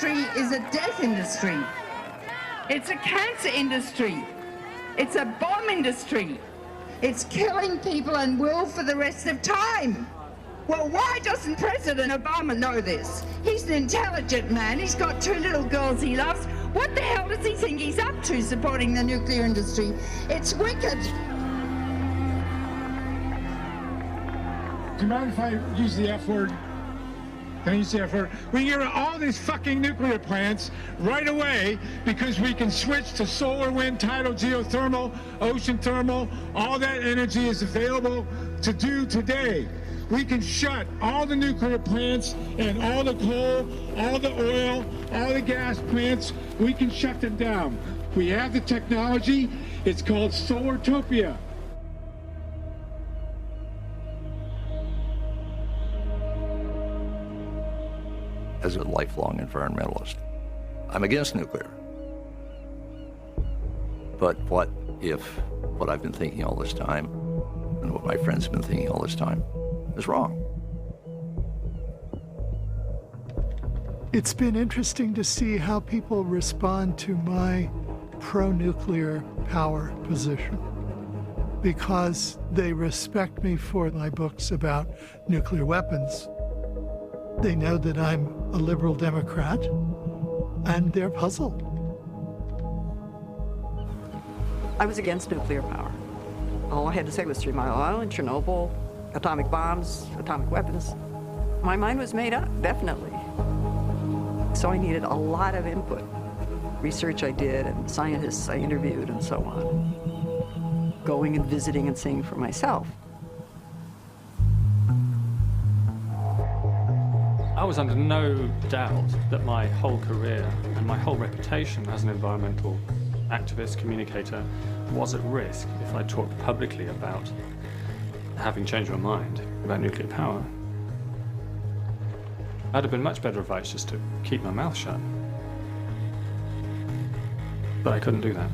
industry is a death industry. It's a cancer industry. It's a bomb industry. It's killing people and will for the rest of time. Well, why doesn't President Obama know this? He's an intelligent man. He's got 2 little girls he loves. What the hell does he think he's up to supporting the nuclear industry? It's wicked. Do you mind if I use the F word? Can I use the F word? We can get rid of all these fucking nuclear plants right away because we can switch to solar, wind, tidal, geothermal, ocean thermal. All that energy is available to do today. We can shut all the nuclear plants and all the coal, all the oil, all the gas plants. We can shut them down. We have the technology. It's called Solartopia. As a lifelong environmentalist, I'm against nuclear. But what if what I've been thinking all this time and what my friends have been thinking all this time is wrong? It's been interesting to see how people respond to my pro-nuclear power position, because they respect me for my books about nuclear weapons. They know that I'm a liberal Democrat, and they're puzzled. I was against nuclear power. All I had to say was 3 Mile Island, Chernobyl, atomic bombs, atomic weapons. My mind was made up, definitely. So I needed a lot of input. Research I did, and scientists I interviewed, and so on. Going and visiting and seeing for myself. I was under no doubt that my whole career and my whole reputation as an environmental activist, communicator, was at risk if I talked publicly about having changed my mind about nuclear power. I'd have been much better advice just to keep my mouth shut. But I couldn't do that.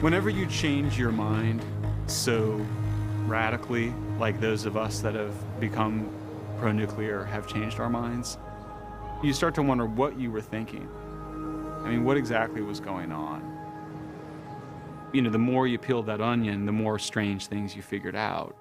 Whenever you change your mind so radically, like those of us that have become pro-nuclear have changed our minds, you start to wonder what you were thinking. I mean, what exactly was going on? You know, the more you peeled that onion, the more strange things you figured out.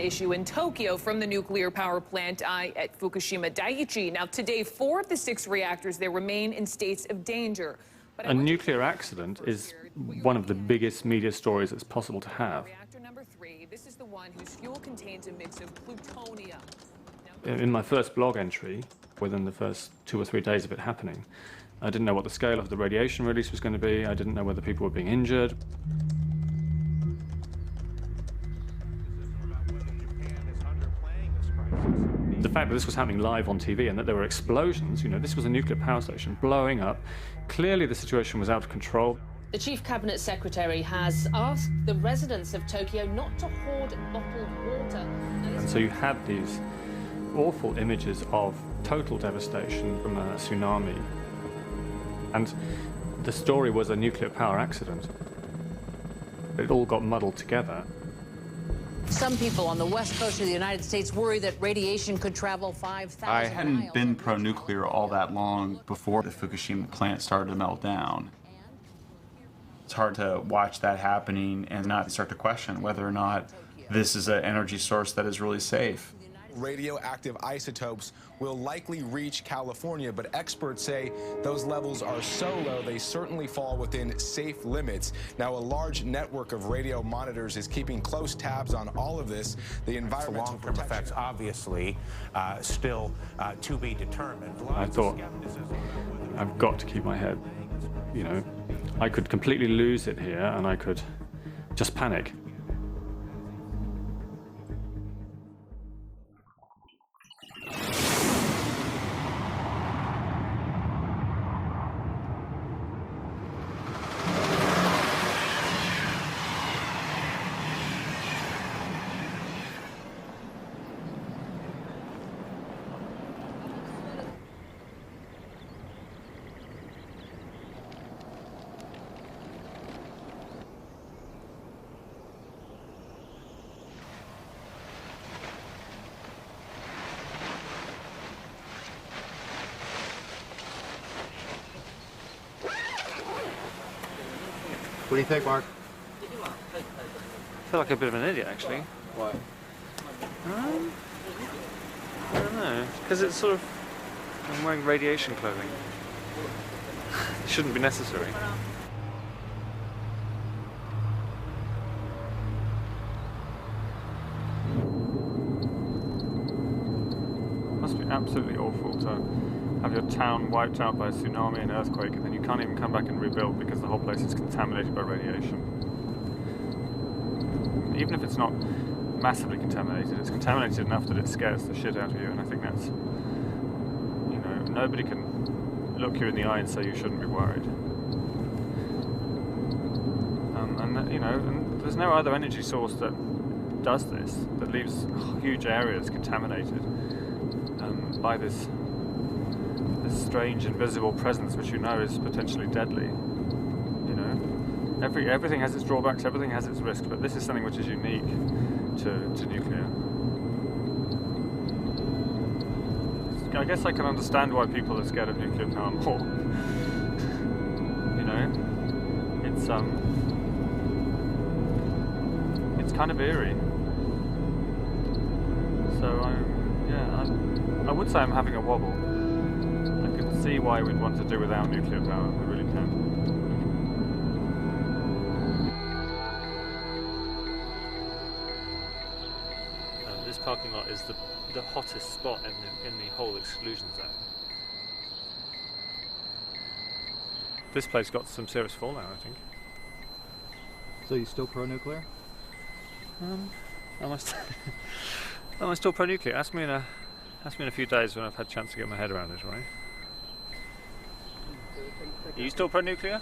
Issue in Tokyo from the nuclear power plant at Fukushima Daiichi. Now, today, 4 of the 6 reactors there remain in states of danger. But a nuclear accident is one of the biggest media stories that's possible to have. Reactor number 3, this is the one whose fuel contains a mix of plutonium. In my first blog entry, within the first 2 or 3 days of it happening, I didn't know what the scale of the radiation release was going to be. I didn't know whether people were being injured. The fact that this was happening live on TV and that there were explosions, you know, this was a nuclear power station blowing up. Clearly the situation was out of control. The Chief Cabinet Secretary has asked the residents of Tokyo not to hoard bottled water. And so you had these awful images of total devastation from a tsunami. And the story was a nuclear power accident. It all got muddled together. Some people on the west coast of the United States worry that radiation could travel 5,000 miles. I hadn't been pro-nuclear all that long before the Fukushima plant started to melt down. It's hard to watch that happening and not start to question whether or not this is an energy source that is really safe. Radioactive isotopes will likely reach California, but experts say those levels are so low they certainly fall within safe limits. Now, a large network of radio monitors is keeping close tabs on all of this. The environmental long-term effects, obviously, still to be determined. I thought, I've got to keep my head, you know. I could completely lose it here, and I could just panic. What do you think, Mark? I feel like a bit of an idiot, actually. Why? I don't know. Because it's sort of... I'm wearing radiation clothing. It shouldn't be necessary. It must be absolutely awful to have your town wiped out by a tsunami and earthquake, and then you can't even come back and rebuild because the whole place is contaminated by radiation. Even if it's not massively contaminated, it's contaminated enough that it scares the shit out of you, and I think that's, you know, nobody can look you in the eye and say you shouldn't be worried. And you know, and there's no other energy source that does this, that leaves huge areas contaminated by this strange invisible presence which you know is potentially deadly. You know, everything has its drawbacks, everything has its risks, but this is something which is unique to nuclear. I guess I can understand why people are scared of nuclear power more. You know, it's kind of eerie. So I would say I'm having a wobble. See why we'd want to do without nuclear power. I really can. This parking lot is the hottest spot in the whole exclusion zone. This place got some serious fallout, I think. So you still pro-nuclear? Am I still pro-nuclear? Ask me in a few days when I've had a chance to get my head around it, right? Are you still pro-nuclear?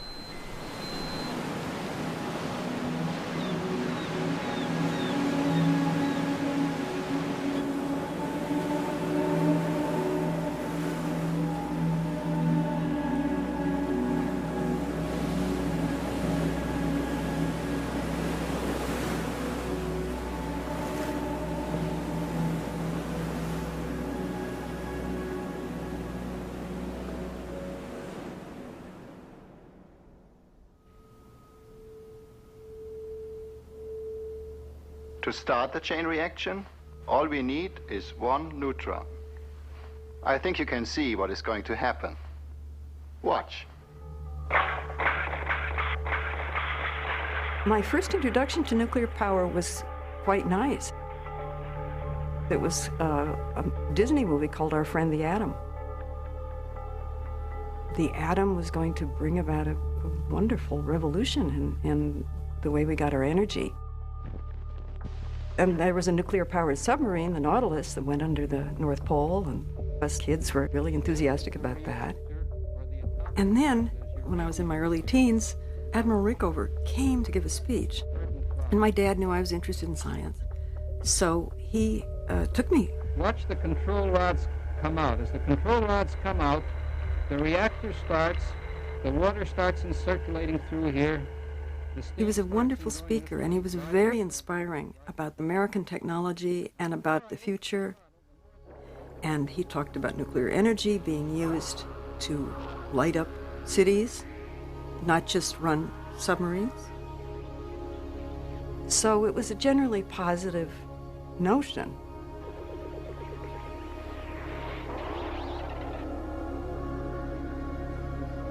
To start the chain reaction, all we need is one neutron. I think you can see what is going to happen. Watch. My first introduction to nuclear power was quite nice. It was a Disney movie called Our Friend the Atom. The atom was going to bring about a wonderful revolution in the way we got our energy. And there was a nuclear-powered submarine, the Nautilus, that went under the North Pole, and us kids were really enthusiastic about that. And then, when I was in my early teens, Admiral Rickover came to give a speech. And my dad knew I was interested in science. So he took me. Watch the control rods come out. As the control rods come out, the reactor starts, the water starts circulating through here. He was a wonderful speaker, and he was very inspiring about American technology and about the future. And he talked about nuclear energy being used to light up cities, not just run submarines. So it was a generally positive notion.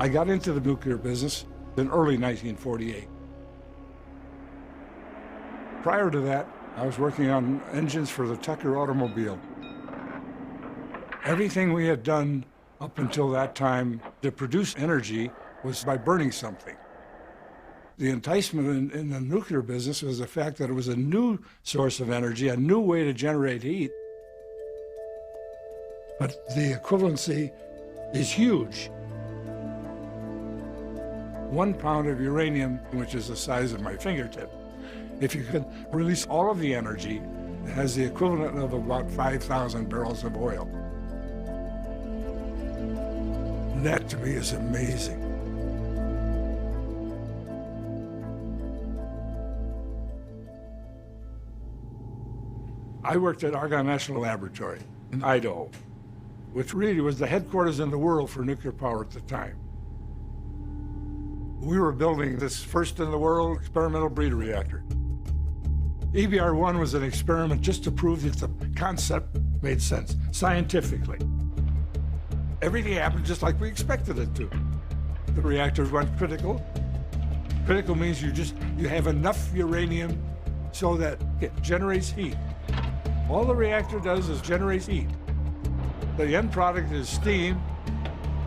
I got into the nuclear business in early 1948. Prior to that, I was working on engines for the Tucker automobile. Everything we had done up until that time to produce energy was by burning something. The enticement in the nuclear business was the fact that it was a new source of energy, a new way to generate heat. But the equivalency is huge. 1 pound of uranium, which is the size of my fingertip, if you could release all of the energy, it has the equivalent of about 5,000 barrels of oil. That to me is amazing. I worked at Argonne National Laboratory in Idaho, which really was the headquarters in the world for nuclear power at the time. We were building this first in the world experimental breeder reactor. EBR-1 was an experiment just to prove that the concept made sense scientifically. Everything happened just like we expected it to. The reactors went critical. Critical means you have enough uranium so that it generates heat. All the reactor does is generates heat. The end product is steam,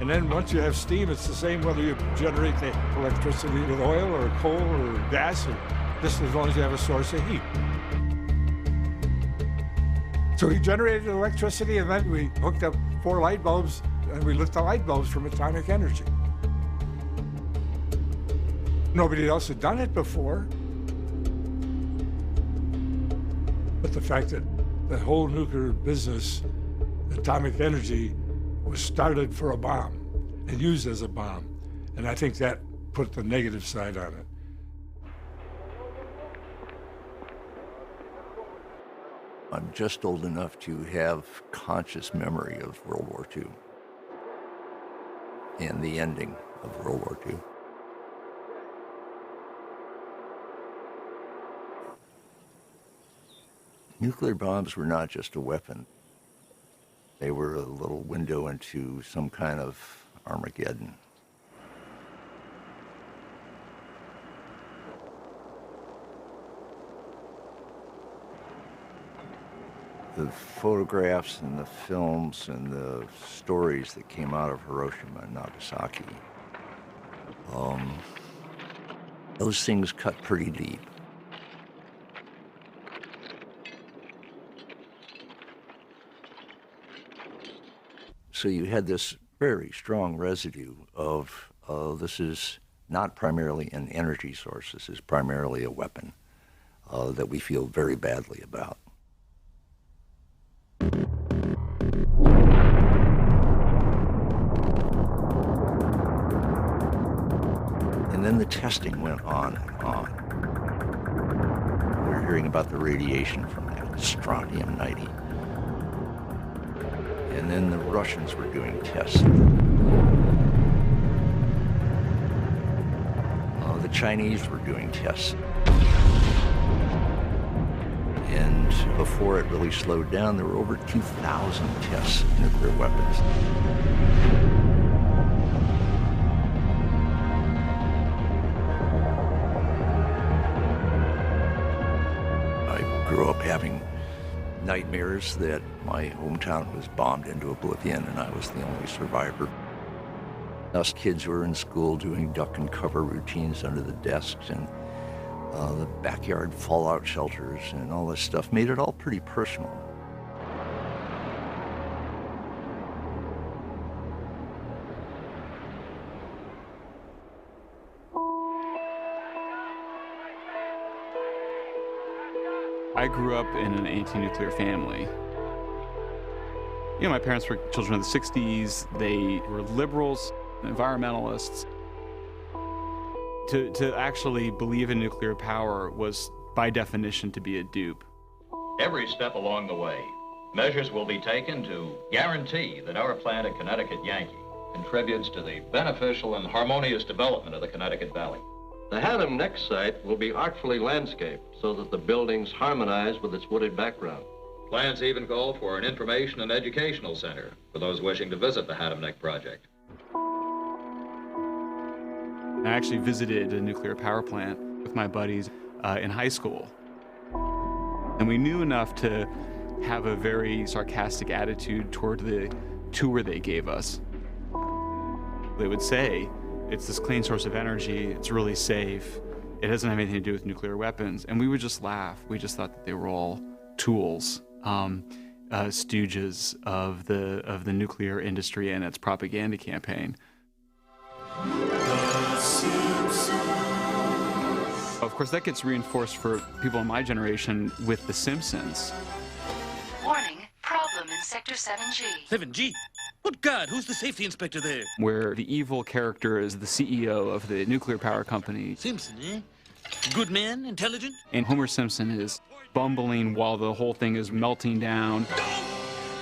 and then once you have steam, it's the same whether you generate the electricity with oil or coal or gas, or just as long as you have a source of heat. So we generated electricity, and then we hooked up 4 light bulbs, and we lit the light bulbs from atomic energy. Nobody else had done it before. But the fact that the whole nuclear business, atomic energy, was started for a bomb and used as a bomb. And I think that put the negative side on it. I'm just old enough to have conscious memory of World War II and the ending of World War II. Nuclear bombs were not just a weapon. They were a little window into some kind of Armageddon. The photographs and the films and the stories that came out of Hiroshima and Nagasaki, those things cut pretty deep. So you had this very strong residue of this is not primarily an energy source, this is primarily a weapon that we feel very badly about. And then the testing went on and on. We were hearing about the radiation from that, strontium-90. And then the Russians were doing tests. The Chinese were doing tests. And before it really slowed down, there were over 2,000 tests of nuclear weapons. I grew up having nightmares that my hometown was bombed into oblivion and I was the only survivor. Us kids were in school doing duck and cover routines under the desks, and the backyard fallout shelters and all this stuff made it all pretty personal. I grew up in an anti-nuclear family. You know, my parents were children of the 60s. They were liberals, environmentalists. To actually believe in nuclear power was, by definition, to be a dupe. Every step along the way, measures will be taken to guarantee that our plant at Connecticut Yankee contributes to the beneficial and harmonious development of the Connecticut Valley. The Haddam Neck site will be artfully landscaped so that the buildings harmonize with its wooded background. Plans even call for an information and educational center for those wishing to visit the Haddam Neck project. I actually visited a nuclear power plant with my buddies in high school. And we knew enough to have a very sarcastic attitude toward the tour they gave us. They would say, it's this clean source of energy, it's really safe, it doesn't have anything to do with nuclear weapons. And we would just laugh. We just thought that they were all tools, stooges of the nuclear industry and its propaganda campaign. Of course, that gets reinforced for people in my generation with The Simpsons. Warning, problem in Sector 7G. 7G? Good God, who's the safety inspector there? Where the evil character is the CEO of the nuclear power company. Simpson, eh? Good man, intelligent? And Homer Simpson is bumbling while the whole thing is melting down.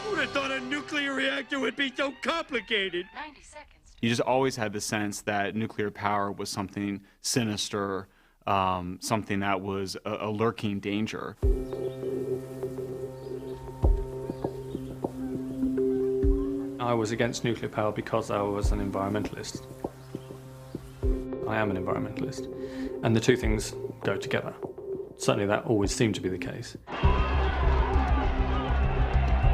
Who'd have thought a nuclear reactor would be so complicated? 90 seconds. You just always had the sense that nuclear power was something sinister, something that was a lurking danger. I was against nuclear power because I was an environmentalist. I am an environmentalist, and the two things go together. Certainly that always seemed to be the case.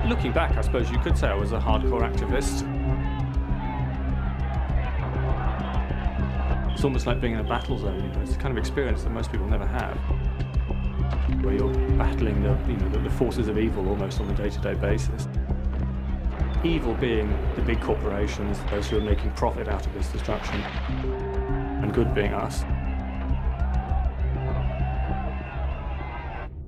Looking back, I suppose you could say I was a hardcore activist. It's almost like being in a battle zone, you know. It's the kind of experience that most people never have, where you're battling the forces of evil almost on a day-to-day basis. Evil being the big corporations, those who are making profit out of this destruction, and good being us.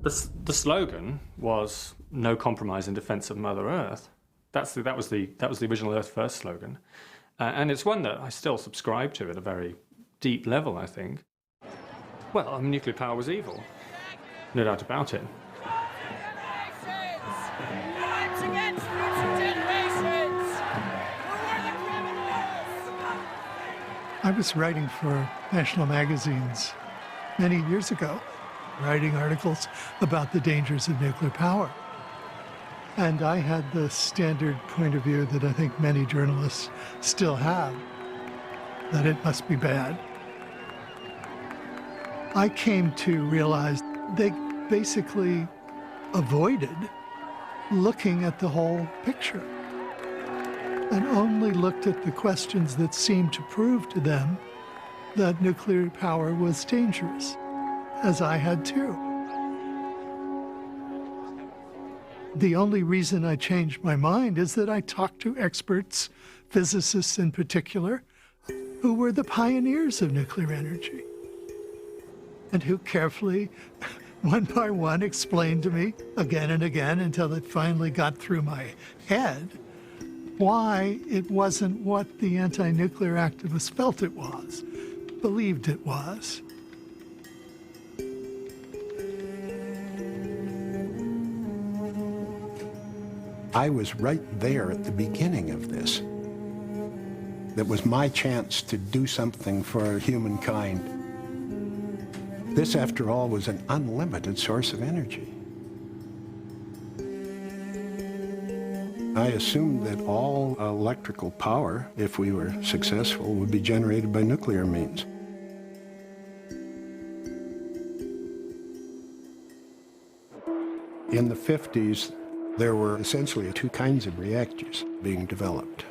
The slogan was "No compromise in defense of Mother Earth." That was the original Earth First slogan, and it's one that I still subscribe to at a very deep level, I think. Well, nuclear power was evil, no doubt about it. I was writing for national magazines many years ago, writing articles about the dangers of nuclear power. And I had the standard point of view that I think many journalists still have, that it must be bad. I came to realize they basically avoided looking at the whole picture and only looked at the questions that seemed to prove to them that nuclear power was dangerous, as I had too. The only reason I changed my mind is that I talked to experts, physicists in particular, who were the pioneers of nuclear energy, and who carefully, one by one, explained to me again and again until it finally got through my head why it wasn't what the anti-nuclear activists felt it was, believed it was. I was right there at the beginning of this. That was my chance to do something for humankind. This, after all, was an unlimited source of energy. I assumed that all electrical power, if we were successful, would be generated by nuclear means. In the 50s, there were essentially two kinds of reactors being developed.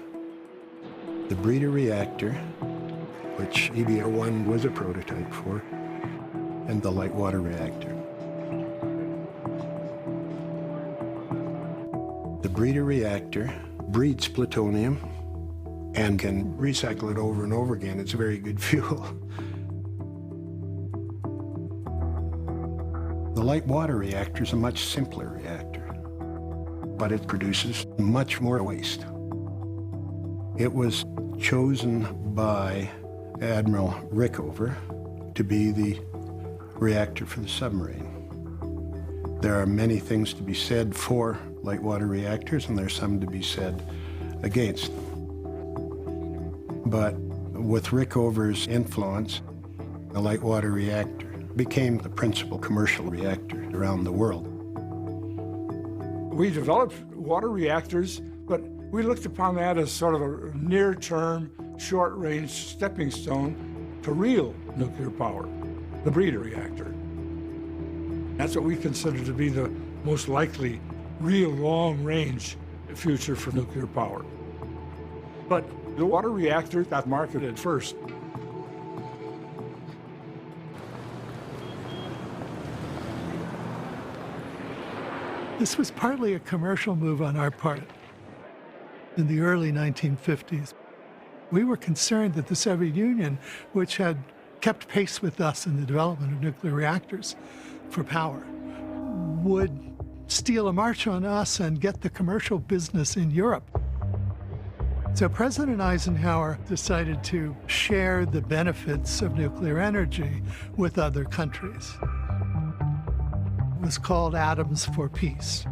The breeder reactor, which EBR-1 was a prototype for, and the light water reactor. The breeder reactor breeds plutonium and can recycle it over and over again. It's a very good fuel. The light water reactor is a much simpler reactor, but it produces much more waste. It was chosen by Admiral Rickover to be the reactor for the submarine. There are many things to be said for light water reactors, and there's some to be said against them. But with Rickover's influence, the light water reactor became the principal commercial reactor around the world. We developed water reactors, but we looked upon that as sort of a near-term, short-range stepping stone to real nuclear power, the breeder reactor. That's what we consider to be the most likely real long-range future for nuclear power. But the water reactor got marketed first. This was partly a commercial move on our part. In the early 1950s, we were concerned that the Soviet Union, which had kept pace with us in the development of nuclear reactors for power, would steal a march on us and get the commercial business in Europe. So President Eisenhower decided to share the benefits of nuclear energy with other countries. It was called Atoms for Peace.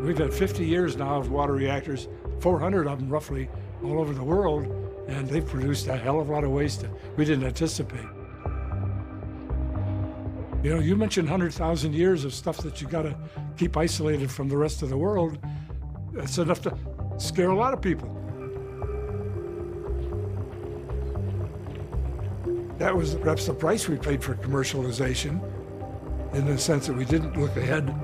We've had 50 years now of water reactors, 400 of them roughly, all over the world, and they've produced a hell of a lot of waste that we didn't anticipate. You know, you mentioned 100,000 years of stuff that you got to keep isolated from the rest of the world. That's enough to scare a lot of people. That was perhaps the price we paid for commercialization, in the sense that we didn't look ahead.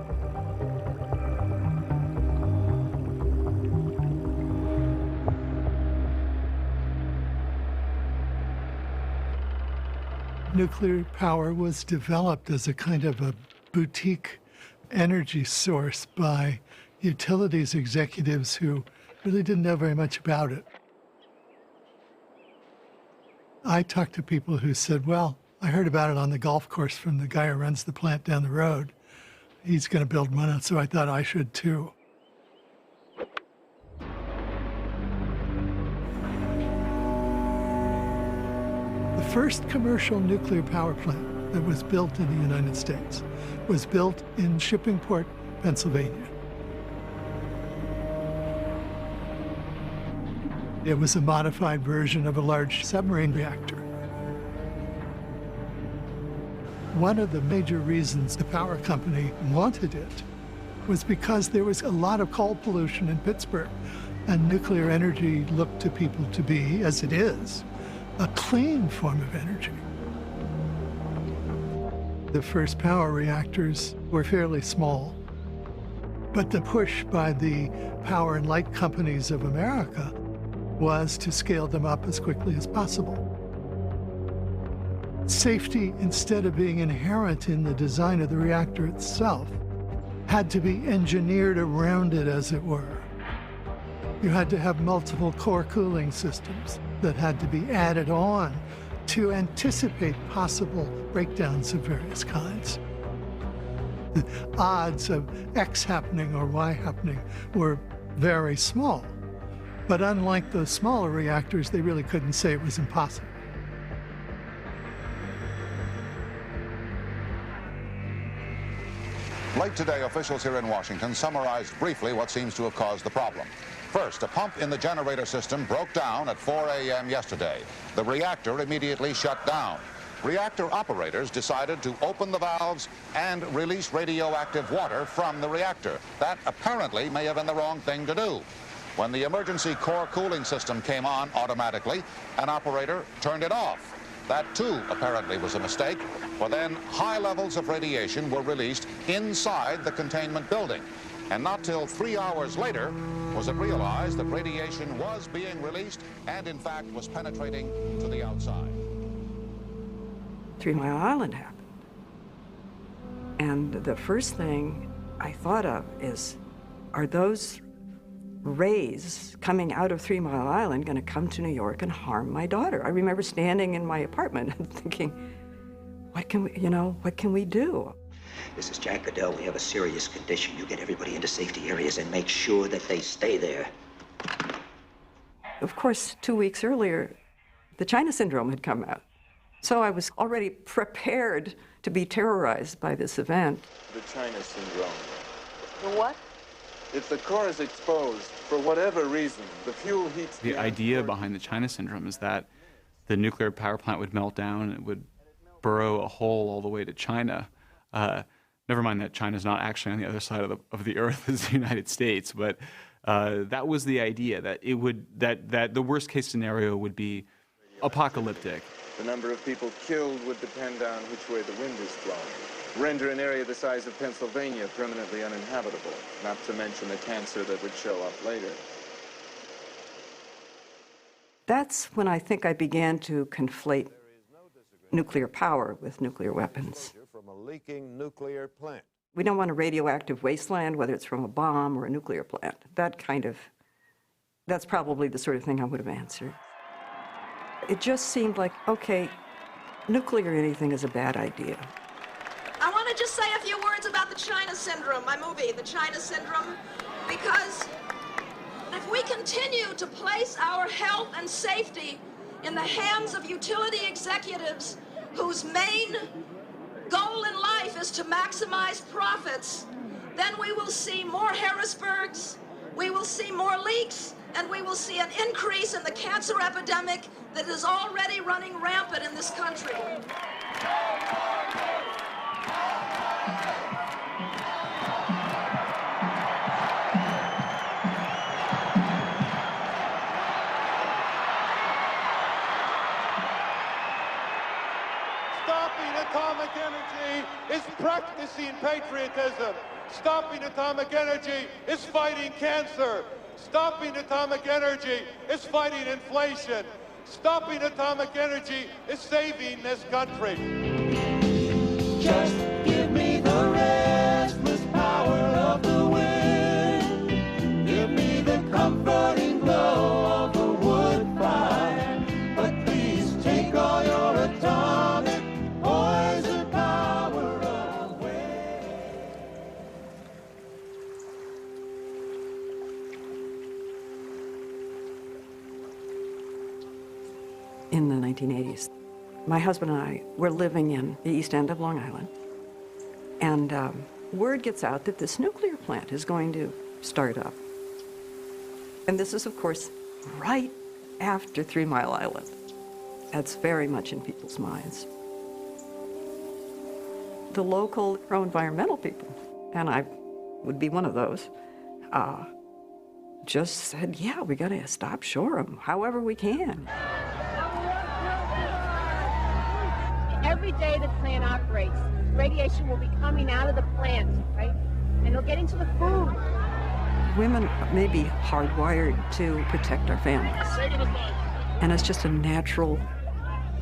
Nuclear power was developed as a kind of a boutique energy source by utilities executives who really didn't know very much about it. I talked to people who said, well, I heard about it on the golf course from the guy who runs the plant down the road. He's going to build one, so I thought I should too. The first commercial nuclear power plant that was built in the United States was built in Shippingport, Pennsylvania. It was a modified version of a large submarine reactor. One of the major reasons the power company wanted it was because there was a lot of coal pollution in Pittsburgh, and nuclear energy looked to people to be, as it is, a clean form of energy. The first power reactors were fairly small, but the push by the power and light companies of America was to scale them up as quickly as possible. Safety, instead of being inherent in the design of the reactor itself, had to be engineered around it, as it were. You had to have multiple core cooling systems that had to be added on to anticipate possible breakdowns of various kinds. The odds of X happening or Y happening were very small. But unlike those smaller reactors, they really couldn't say it was impossible. Late today, officials here in Washington summarized briefly what seems to have caused the problem. First, a pump in the generator system broke down at 4 a.m. yesterday. The reactor immediately shut down. Reactor operators decided to open the valves and release radioactive water from the reactor. That apparently may have been the wrong thing to do. When the emergency core cooling system came on automatically, an operator turned it off. That too apparently was a mistake, for then high levels of radiation were released inside the containment building. And not till 3 hours later was it realized that radiation was being released and in fact was penetrating to the outside. 3 Mile Island happened. And the first thing I thought of is, are those rays coming out of 3 Mile Island going to come to New York and harm my daughter? I remember standing in my apartment and thinking, what can we do? This is Jack Goodell. We have a serious condition. You get everybody into safety areas and make sure that they stay there. Of course, 2 weeks earlier, the China syndrome had come out. So I was already prepared to be terrorized by this event. The China syndrome. The what? If the core is exposed, for whatever reason, the fuel heats... The idea behind the China syndrome is that the nuclear power plant would melt down and it would burrow a hole all the way to China. Never mind that China's not actually on the other side of the earth as the United States, but That was the idea, that it would that the worst case scenario would be apocalyptic. The number of people killed would depend on which way the wind is blowing. Render an area the size of Pennsylvania permanently uninhabitable, not to mention the cancer that would show up later. That's when I think I began to conflate nuclear power with nuclear weapons. From a leaking nuclear plant. We don't want a radioactive wasteland, whether it's from a bomb or a nuclear plant. That's probably the sort of thing I would have answered. It just seemed like, okay, nuclear anything is a bad idea. I want to just say a few words about the China Syndrome, my movie, The China Syndrome, because if we continue to place our health and safety in the hands of utility executives whose main goal in life is to maximize profits, then we will see more Harrisburgs, we will see more leaks, and we will see an increase in the cancer epidemic that is already running rampant in this country. Stopping atomic energy is practicing patriotism. Stopping atomic energy is fighting cancer. Stopping atomic energy is fighting inflation. Stopping atomic energy is saving this country. Just give me the restless power of the wind. Give me the comforting glow of the wood fire. But please take all your atomic poison power away. In the 1980s, my husband and I were living in the East End of Long Island, and word gets out that this nuclear plant is going to start up. And this is, of course, right after 3 Mile Island. That's very much in people's minds. The local pro-environmental people, and I would be one of those, just said, yeah, we got to stop Shoreham however we can. Every day the plant operates, radiation will be coming out of the plant, right? And it'll get into the food. Women may be hardwired to protect our families, and it's just a natural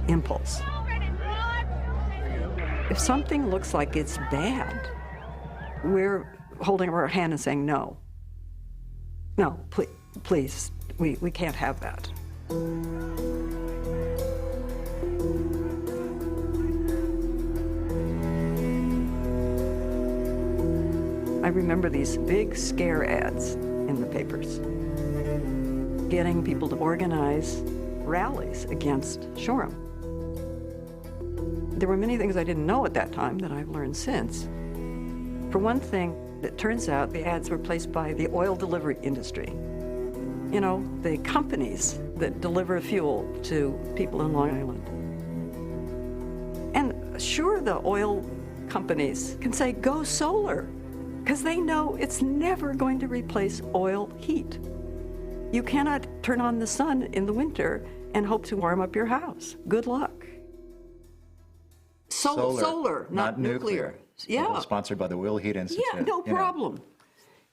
impulse. If something looks like it's bad, we're holding our hand and saying, no. No, please, we can't have that. I remember these big scare ads in the papers, getting people to organize rallies against Shoreham. There were many things I didn't know at that time that I've learned since. For one thing, it turns out the ads were placed by the oil delivery industry. You know, the companies that deliver fuel to people in Long Island. And sure, the oil companies can say, go solar, because they know it's never going to replace oil heat. You cannot turn on the sun in the winter and hope to warm up your house. Good luck. Solar, not nuclear. Yeah. Sponsored by the Will Heat Institute. Yeah, no problem.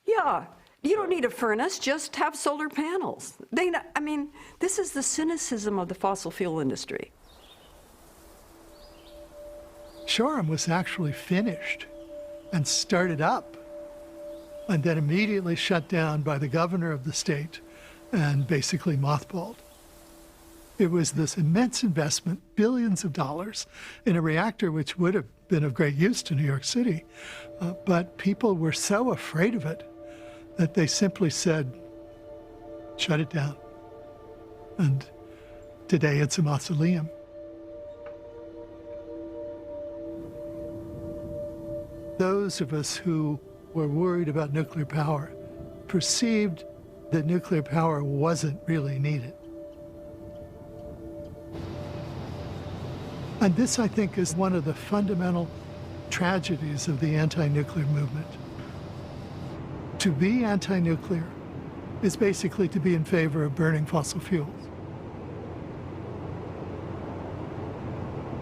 Yeah, you don't need a furnace, just have solar panels. I mean, this is the cynicism of the fossil fuel industry. Shoreham was actually finished and started up, and then immediately shut down by the governor of the state and basically mothballed. It was this immense investment, billions of dollars, in a reactor which would have been of great use to New York City, but people were so afraid of it that they simply said, shut it down. And today it's a mausoleum. Those of us who were worried about nuclear power perceived that nuclear power wasn't really needed. And this, I think, is one of the fundamental tragedies of the anti-nuclear movement. To be anti-nuclear is basically to be in favor of burning fossil fuels.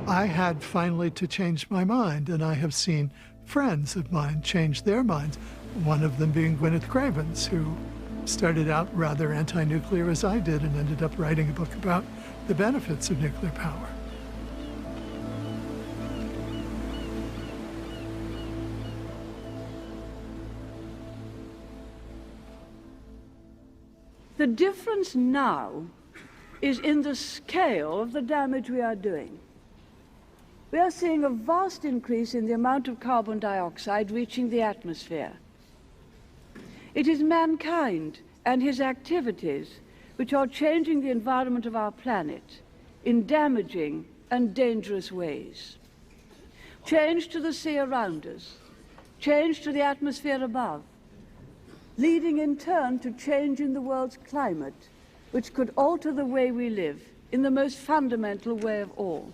I had finally to change my mind, and I have seen friends of mine change their minds, one of them being Gwyneth Cravens, who started out rather anti-nuclear as I did and ended up writing a book about the benefits of nuclear power. The difference now is in the scale of the damage we are doing. We are seeing a vast increase in the amount of carbon dioxide reaching the atmosphere. It is mankind and his activities which are changing the environment of our planet in damaging and dangerous ways. Change to the sea around us, change to the atmosphere above, leading in turn to change in the world's climate, which could alter the way we live in the most fundamental way of all.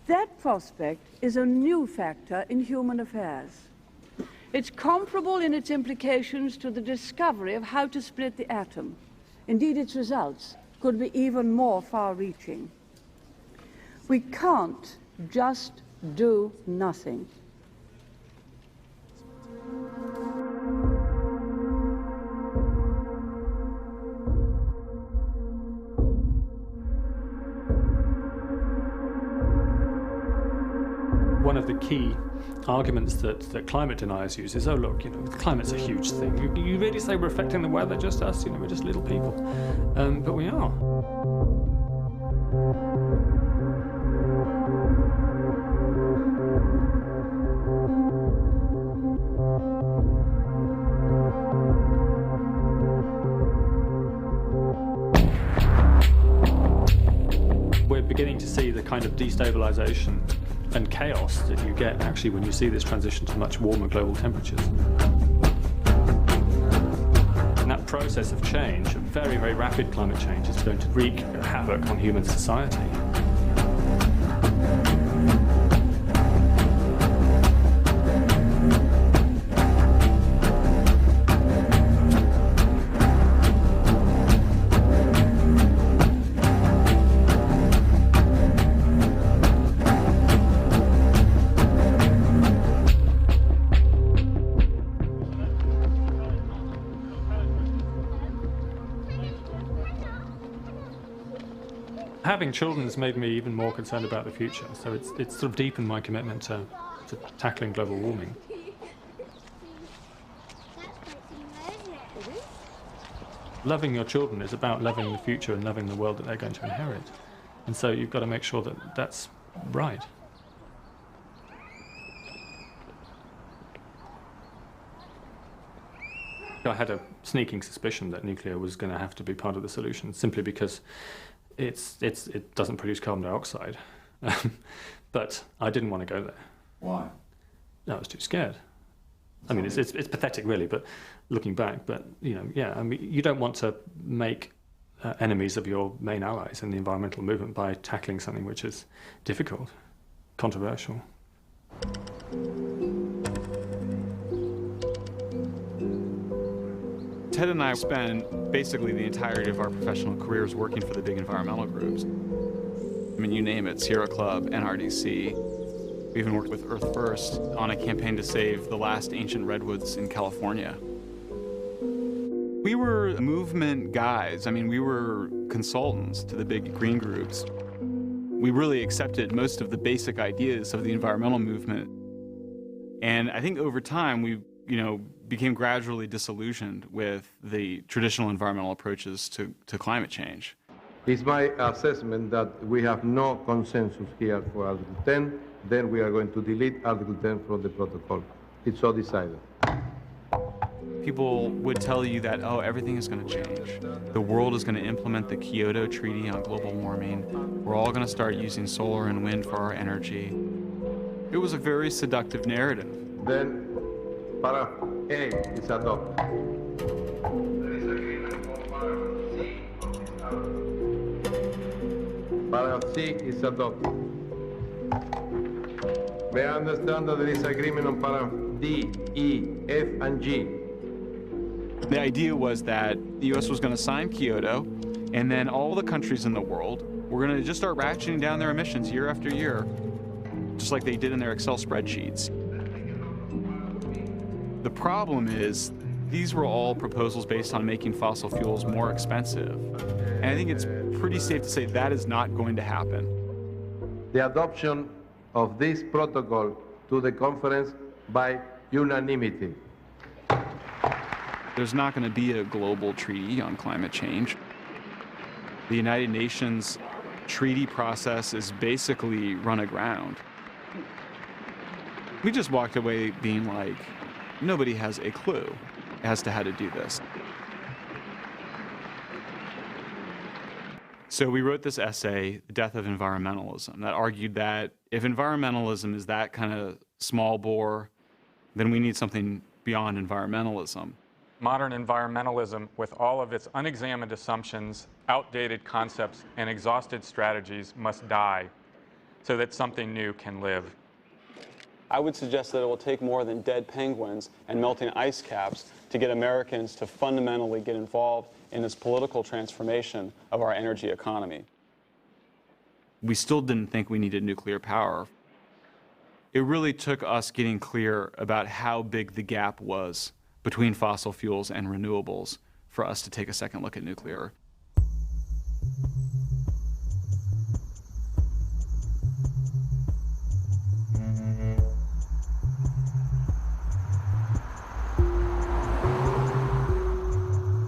That prospect is a new factor in human affairs. It's comparable in its implications to the discovery of how to split the atom. Indeed, its results could be even more far-reaching. We can't just do nothing. One of the key arguments that climate deniers use is, oh look, climate's a huge thing. You really say we're affecting the weather, just us, we're just little people. But we are. We're beginning to see the kind of destabilization and chaos that you get actually when you see this transition to much warmer global temperatures. And that process of change, very, very rapid climate change, is going to wreak havoc on human society. Having children has made me even more concerned about the future, so it's sort of deepened my commitment to tackling global warming. Loving your children is about loving the future and loving the world that they're going to inherit. And so you've got to make sure that that's right. I had a sneaking suspicion that nuclear was going to have to be part of the solution, simply because it doesn't produce carbon dioxide. But I didn't want to go there. Why? I was too scared. I mean, it's pathetic, really, but looking back, but, yeah, I mean, you don't want to make enemies of your main allies in the environmental movement by tackling something which is difficult, controversial. Ted and I spent basically the entirety of our professional careers working for the big environmental groups. I mean, you name it, Sierra Club, NRDC. We even worked with Earth First on a campaign to save the last ancient redwoods in California. We were movement guys. I mean, we were consultants to the big green groups. We really accepted most of the basic ideas of the environmental movement. And I think over time, we became gradually disillusioned with the traditional environmental approaches to climate change. It's my assessment that we have no consensus here for Article 10, then we are going to delete Article 10 from the protocol. It's so decided. People would tell you that, oh, everything is going to change. The world is going to implement the Kyoto Treaty on global warming. We're all going to start using solar and wind for our energy. It was a very seductive narrative. Then, para A is adopted. Para C is adopted. We understand that there is agreement on para D, E, F, and G. The idea was that the U.S. was going to sign Kyoto, and then all the countries in the world were going to just start ratcheting down their emissions year after year, just like they did in their Excel spreadsheets. The problem is, these were all proposals based on making fossil fuels more expensive. And I think it's pretty safe to say that is not going to happen. The adoption of this protocol to the conference by unanimity. There's not going to be a global treaty on climate change. The United Nations treaty process is basically run aground. We just walked away being like, nobody has a clue as to how to do this. So we wrote this essay, The Death of Environmentalism, that argued that if environmentalism is that kind of small bore, then we need something beyond environmentalism. Modern environmentalism, with all of its unexamined assumptions, outdated concepts, and exhausted strategies, must die so that something new can live. I would suggest that it will take more than dead penguins and melting ice caps to get Americans to fundamentally get involved in this political transformation of our energy economy. We still didn't think we needed nuclear power. It really took us getting clear about how big the gap was between fossil fuels and renewables for us to take a second look at nuclear.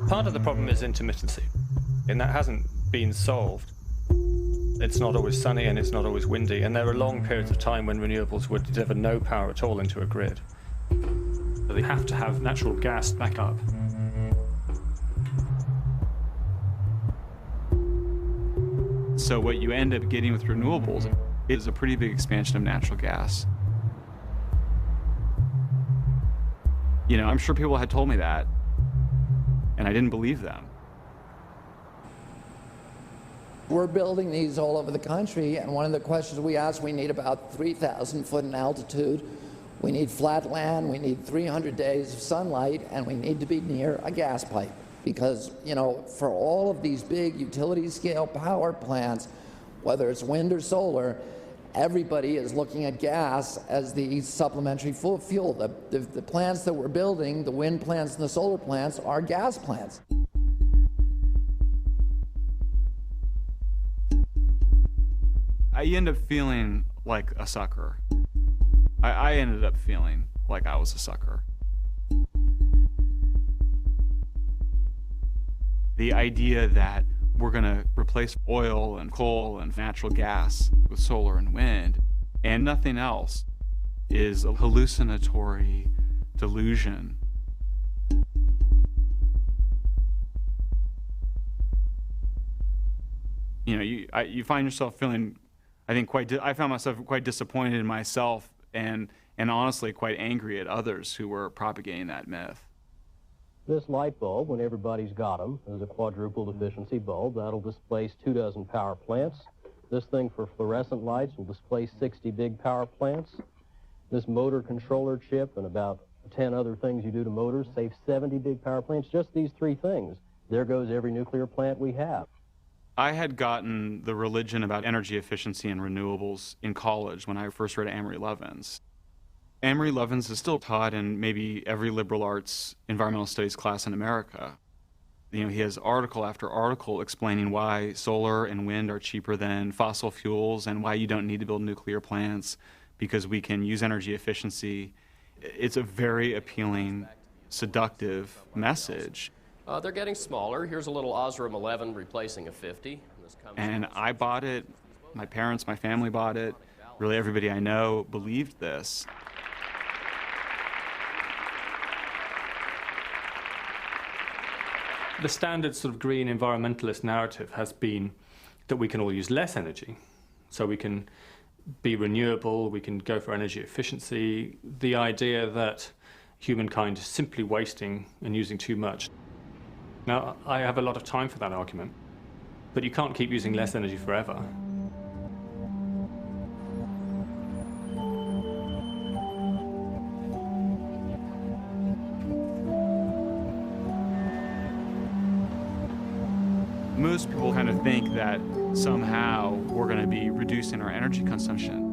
Part of the problem is intermittency, and that hasn't been solved. It's not always sunny and it's not always windy, and there are long periods of time when renewables would deliver no power at all into a grid. So they have to have natural gas back up. So what you end up getting with renewables is a pretty big expansion of natural gas. You know, I'm sure people had told me that, and I didn't believe them. We're building these all over the country, and one of the questions we ask, we need about 3,000 foot in altitude. We need flat land, we need 300 days of sunlight, and we need to be near a gas pipe. Because, you know, for all of these big utility scale power plants, whether it's wind or solar, everybody is looking at gas as the supplementary fuel. The plants that we're building, the wind plants and the solar plants, are gas plants. I end up feeling like a sucker. I ended up feeling like I was a sucker. The idea that we're going to replace oil and coal and natural gas with solar and wind, and nothing else, is a hallucinatory delusion. You know, you find yourself feeling, I think, I found myself quite disappointed in myself and honestly quite angry at others who were propagating that myth. This light bulb, when everybody's got them, is a quadruple efficiency bulb. That'll displace 24 power plants. This thing for fluorescent lights will displace 60 big power plants. This motor controller chip and about 10 other things you do to motors save 70 big power plants. Just these three things. There goes every nuclear plant we have. I had gotten the religion about energy efficiency and renewables in college when I first read Amory Lovins. Amory Lovins is still taught in maybe every liberal arts environmental studies class in America. You know, he has article after article explaining why solar and wind are cheaper than fossil fuels and why you don't need to build nuclear plants because we can use energy efficiency. It's a very appealing, seductive message. They're getting smaller. Here's a little Osram 11 replacing a 50. And I bought it. My parents, my family bought it. Really everybody I know believed this. The standard sort of green environmentalist narrative has been that we can all use less energy. So we can be renewable, we can go for energy efficiency. The idea that humankind is simply wasting and using too much. Now, I have a lot of time for that argument, but you can't keep using less energy forever. Most people kind of think that somehow we're going to be reducing our energy consumption.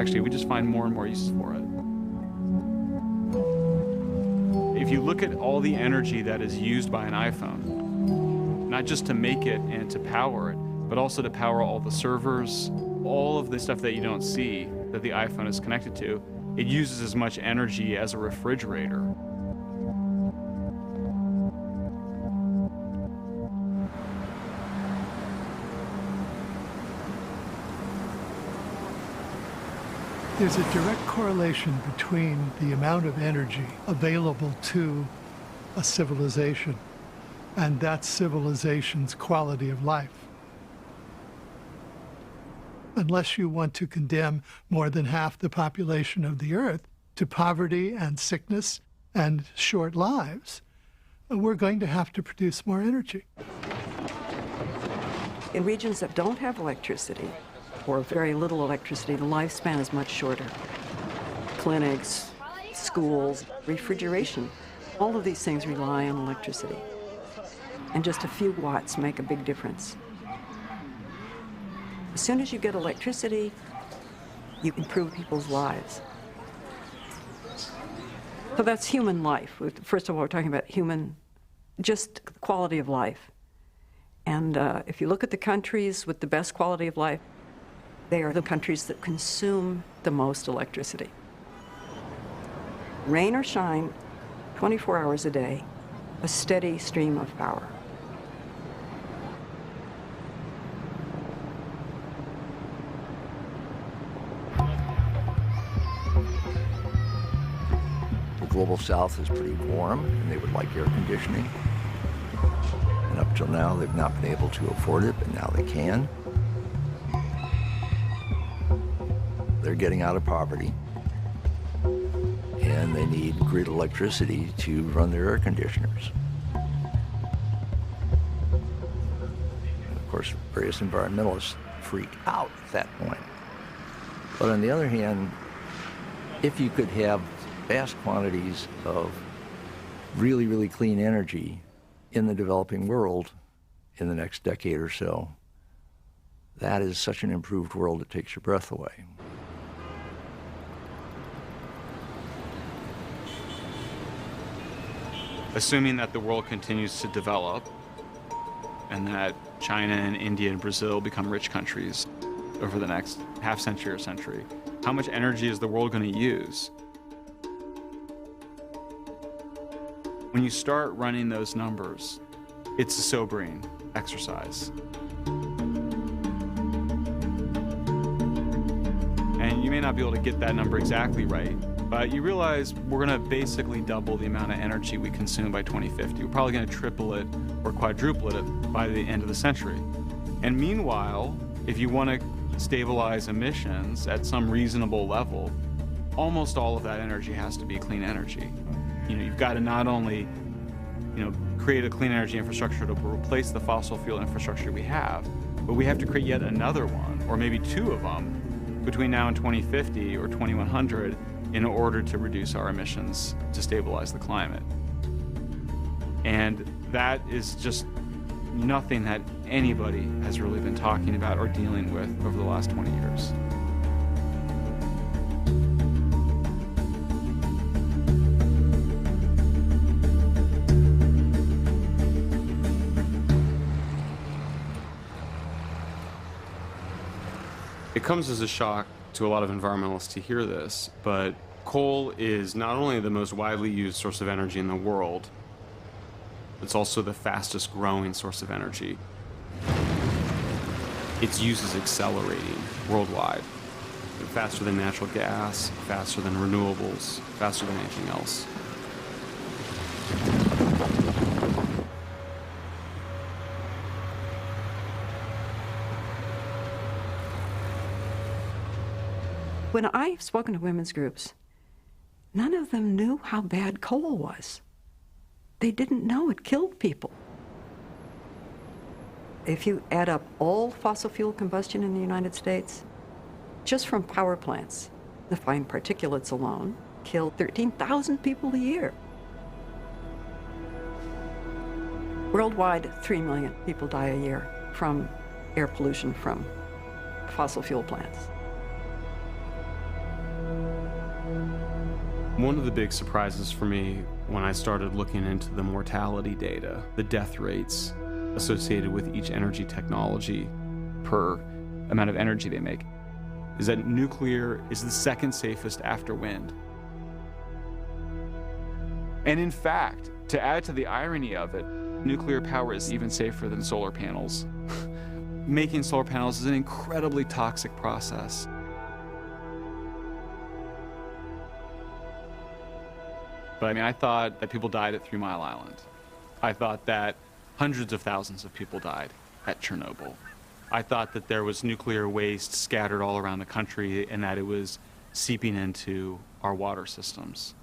Actually, we just find more and more uses for it. If you look at all the energy that is used by an iPhone, not just to make it and to power it, but also to power all the servers, all of the stuff that you don't see that the iPhone is connected to, it uses as much energy as a refrigerator. There's a direct correlation between the amount of energy available to a civilization and that civilization's quality of life. Unless you want to condemn more than half the population of the Earth to poverty and sickness and short lives, we're going to have to produce more energy. In regions that don't have electricity, or very little electricity, the lifespan is much shorter. Clinics, schools, refrigeration, all of these things rely on electricity. And just a few watts make a big difference. As soon as you get electricity, you improve people's lives. So that's human life. First of all, we're talking about just quality of life. And if you look at the countries with the best quality of life, they are the countries that consume the most electricity. Rain or shine, 24 hours a day, a steady stream of power. The global south is pretty warm, and they would like air conditioning. And up till now, they've not been able to afford it, but now they can. They're getting out of poverty, and they need grid electricity to run their air conditioners. And of course, various environmentalists freak out at that point. But on the other hand, if you could have vast quantities of really, really clean energy in the developing world in the next decade or so, that is such an improved world it takes your breath away. Assuming that the world continues to develop and that China and India and Brazil become rich countries over the next half century or century, how much energy is the world going to use? When you start running those numbers, it's a sobering exercise. And you may not be able to get that number exactly right, but you realize we're going to basically double the amount of energy we consume by 2050. We're probably going to triple it or quadruple it by the end of the century. And meanwhile, if you want to stabilize emissions at some reasonable level, almost all of that energy has to be clean energy. You've got to not only, create a clean energy infrastructure to replace the fossil fuel infrastructure we have, but we have to create yet another one, or maybe two of them, between now and 2050 or 2100 in order to reduce our emissions to stabilize the climate. And that is just nothing that anybody has really been talking about or dealing with over the last 20 years. It comes as a shock to a lot of environmentalists to hear this, but coal is not only the most widely used source of energy in the world, it's also the fastest growing source of energy. Its use is accelerating worldwide, faster than natural gas, faster than renewables, faster than anything else. When I've spoken to women's groups, none of them knew how bad coal was. They didn't know it killed people. If you add up all fossil fuel combustion in the United States, just from power plants, the fine particulates alone kill 13,000 people a year. Worldwide, 3 million people die a year from air pollution from fossil fuel plants. One of the big surprises for me when I started looking into the mortality data, the death rates associated with each energy technology per amount of energy they make, is that nuclear is the second safest after wind. And in fact, to add to the irony of it, nuclear power is even safer than solar panels. Making solar panels is an incredibly toxic process. But I mean, I thought that people died at 3 Mile Island. I thought that hundreds of thousands of people died at Chernobyl. I thought that there was nuclear waste scattered all around the country and that it was seeping into our water systems.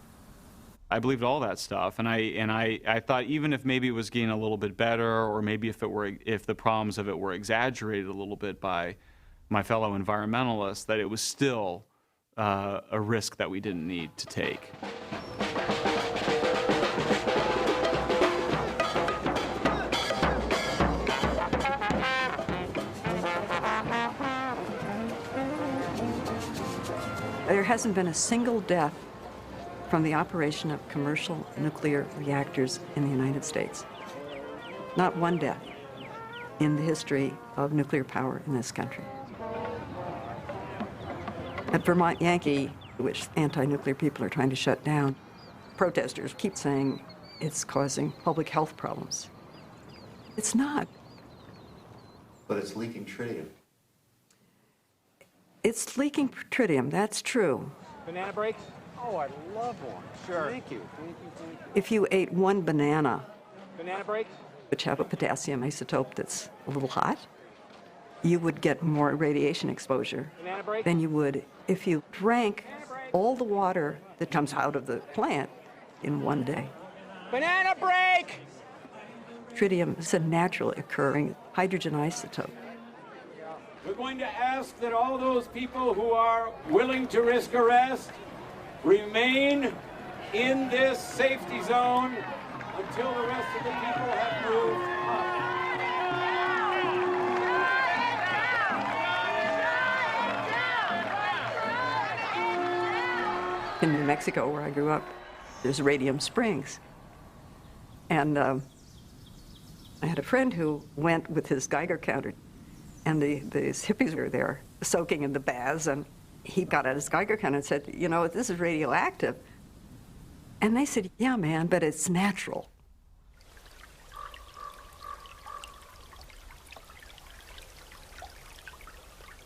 I believed all that stuff, and I thought even if maybe it was getting a little bit better, or maybe if the problems of it were exaggerated a little bit by my fellow environmentalists, that it was still a risk that we didn't need to take. There hasn't been a single death from the operation of commercial nuclear reactors in the United States. Not one death in the history of nuclear power in this country. At Vermont Yankee, which anti-nuclear people are trying to shut down, protesters keep saying it's causing public health problems. It's not. But it's leaking tritium. It's leaking tritium, that's true. Banana breaks? Oh, I love one. Sure. Thank you. Thank you, thank you. If you ate one banana, Banana breaks? which have a potassium isotope that's a little hot, you would get more radiation exposure than you would if you drank all the water that comes out of the plant in one day. Banana break! Tritium is a naturally occurring hydrogen isotope. We're going to ask that all those people who are willing to risk arrest remain in this safety zone until the rest of the people have moved up. In New Mexico, where I grew up, there's Radium Springs. And I had a friend who went with his Geiger counter, and these hippies were there soaking in the baths, and he got out his Geiger counter and said, you know, this is radioactive. And they said, yeah, man, but it's natural.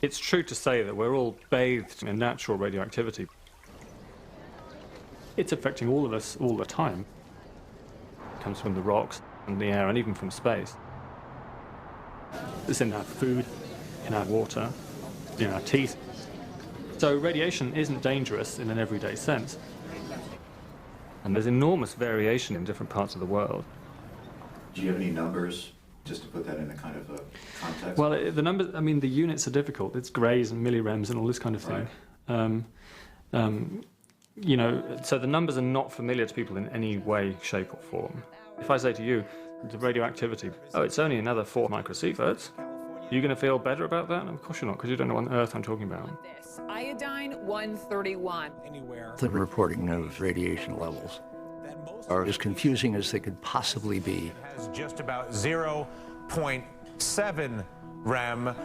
It's true to say that we're all bathed in natural radioactivity. It's affecting all of us all the time. It comes from the rocks and the air and even from space. It's in our food, in our water, in our teeth. So radiation isn't dangerous in an everyday sense. And there's enormous variation in different parts of the world. Do you have any numbers, just to put that in a kind of a context? Well, the numbers, I mean, the units are difficult. It's grays and millirems and all this kind of thing. Right. You know, so the numbers are not familiar to people in any way, shape or form. If I say to you, the radioactivity, oh, it's only another 4 microsieverts, are you going to feel better about that? Of course you're not, because you don't know what on earth I'm talking about. Iodine 131. The reporting of radiation levels are as confusing as they could possibly be. Has just about 0.7 rem.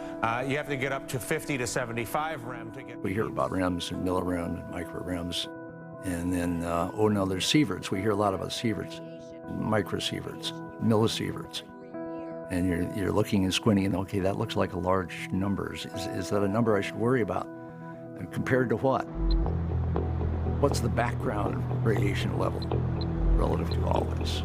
You have to get up to 50 to 75 rem to get... We hear about rems and millirem and microrems. And then, oh no, there's sieverts. We hear a lot about sieverts, microsieverts, millisieverts. And you're looking and squinting and, okay, that looks like a large number. Is that a number I should worry about? And compared to what? What's the background radiation level relative to all this?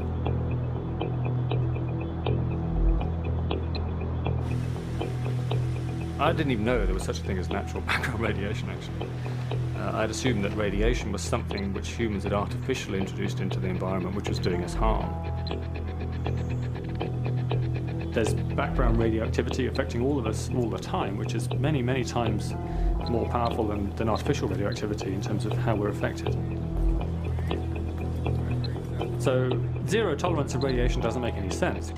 I didn't even know there was such a thing as natural background radiation, actually. I'd assumed that radiation was something which humans had artificially introduced into the environment, which was doing us harm. There's background radioactivity affecting all of us all the time, which is many, many times more powerful than artificial radioactivity in terms of how we're affected. So Zero tolerance of radiation doesn't make any sense.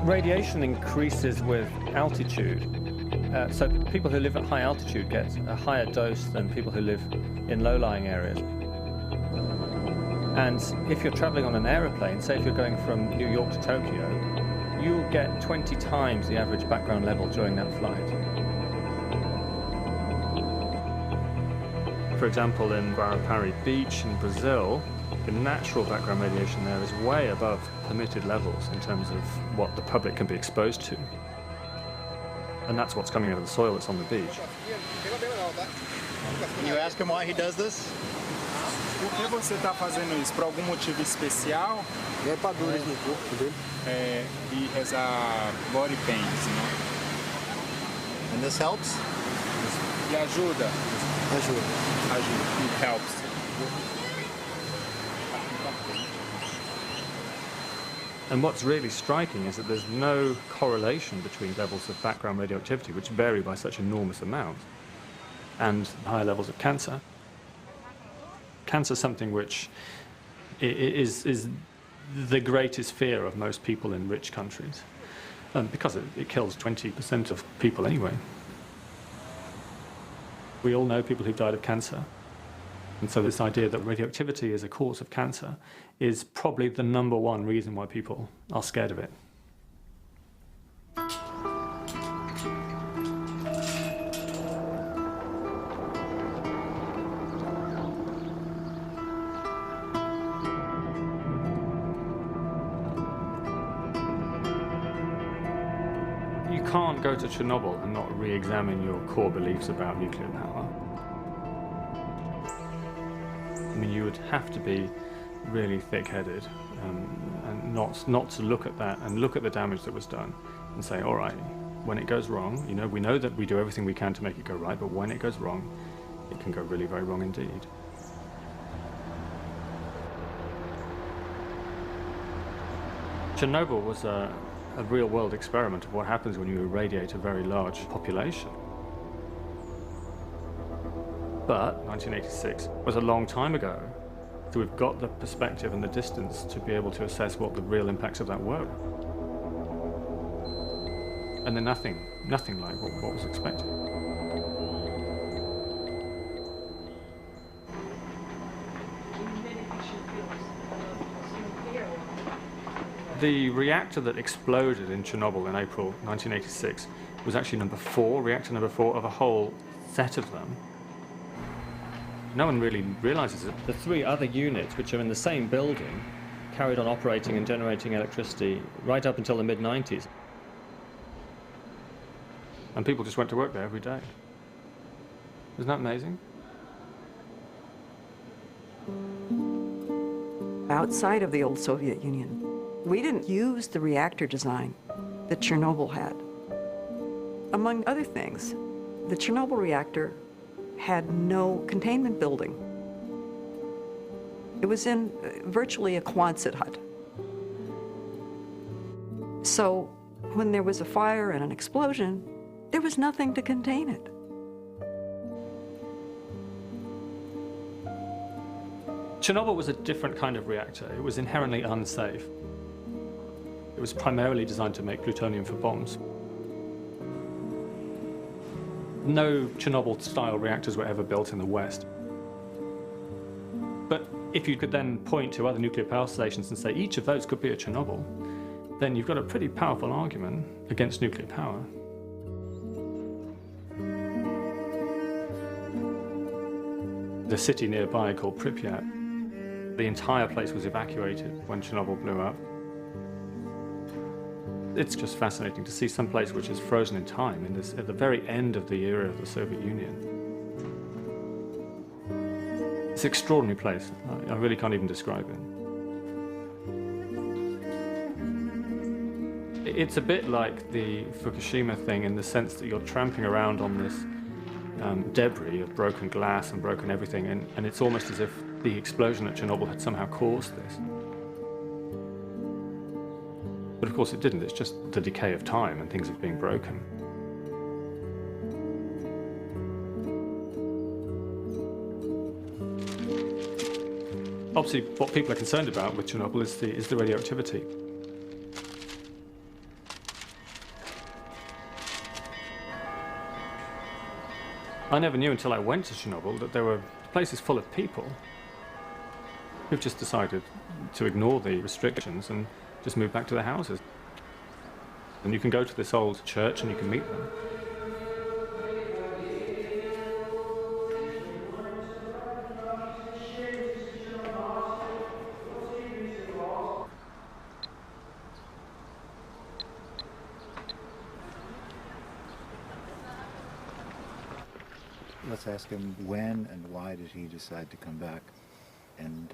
Radiation increases with altitude. So people who live at high altitude get a higher dose than people who live in low-lying areas. And if you're traveling on an aeroplane, say if you're going from New York to Tokyo, you'll get 20 times the average background level during that flight. For example, in Guarapari Beach in Brazil, the natural background radiation there is way above permitted levels in terms of what the public can be exposed to. And that's what's coming out of the soil that's on the beach. Can you ask him why he does this? Por que você está fazendo isso? Por algum motivo especial? Dores no corpo dele. He has a body pains, you know? And this helps? E ajuda? Ajuda. It helps. And what's really striking is that there's no correlation between levels of background radioactivity, which vary by such enormous amounts, and higher levels of cancer. Cancer is something which is the greatest fear of most people in rich countries, because it kills 20% of people anyway. We all know people who've died of cancer. And so this idea that radioactivity is a cause of cancer is probably the #1 reason why people are scared of it. You can't go to Chernobyl and not re-examine your core beliefs about nuclear power. I mean, you would have to be really thick-headed and not to look at that and look at the damage that was done and say, all right, when it goes wrong, you know, we know that we do everything we can to make it go right, but when it goes wrong, it can go really very wrong indeed. Chernobyl was a real-world experiment of what happens when you irradiate a very large population. But 1986 was a long time ago, so we've got the perspective and the distance to be able to assess what the real impacts of that were. And then nothing like what was expected. The reactor that exploded in Chernobyl in April 1986 was actually reactor number 4 of a whole set of them. No one really realizes it. The 3 other units, which are in the same building, carried on operating and generating electricity right up until the mid-90s. And people just went to work there every day. Isn't that amazing? Outside of the old Soviet Union, we didn't use the reactor design that Chernobyl had. Among other things, the Chernobyl reactor had no containment building. It was in virtually a Quonset hut. So when there was a fire and an explosion, there was nothing to contain it. Chernobyl was a different kind of reactor. It was inherently unsafe. It was primarily designed to make plutonium for bombs. No Chernobyl-style reactors were ever built in the West. But if you could then point to other nuclear power stations and say each of those could be a Chernobyl, then you've got a pretty powerful argument against nuclear power. The city nearby called Pripyat, the entire place was evacuated when Chernobyl blew up. It's just fascinating to see some place which is frozen in time at the very end of the era of the Soviet Union. It's an extraordinary place. I really can't even describe it. It's a bit like the Fukushima thing in the sense that you're tramping around on this debris of broken glass and broken everything, and it's almost as if the explosion at Chernobyl had somehow caused this. But of course it didn't. It's just the decay of time and things being broken. Obviously, what people are concerned about with Chernobyl is the radioactivity. I never knew until I went to Chernobyl that there were places full of people who've just decided to ignore the restrictions and just move back to their houses. And you can go to this old church and you can meet them. Let's ask him when and why did he decide to come back, and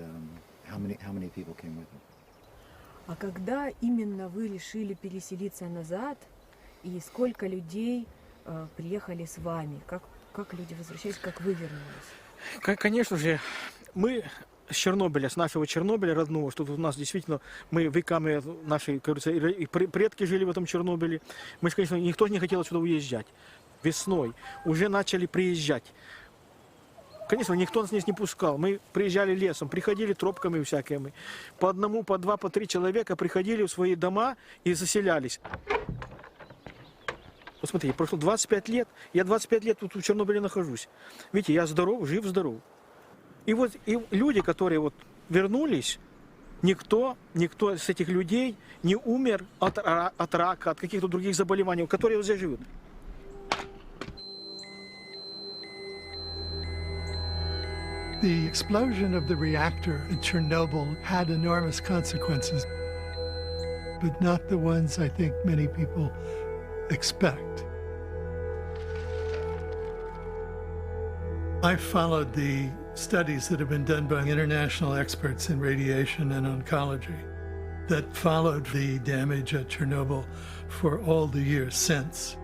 how many people came with him. А когда именно вы решили переселиться назад, и сколько людей приехали с вами? Как люди возвращались, как вы вернулись? Конечно же, мы с Чернобыля, с нашего Чернобыля родного, что тут у нас действительно, мы веками, наши, как говорится, и предки жили в этом Чернобыле. Мы, конечно, никто не хотел сюда уезжать. Весной уже начали приезжать. Конечно, никто нас здесь не пускал. Мы приезжали лесом, приходили тропками всякими. По одному, по два, по три человека приходили в свои дома и заселялись. Посмотрите, прошло 25 лет, я 25 лет тут в Чернобыле нахожусь. Видите, я здоров, жив-здоров. И вот и люди, которые вот вернулись, никто с этих людей не умер от рака, от каких-то других заболеваний, которые здесь живут. The explosion of the reactor at Chernobyl had enormous consequences, but not the ones I think many people expect. I followed the studies that have been done by international experts in radiation and oncology that followed the damage at Chernobyl for all the years since.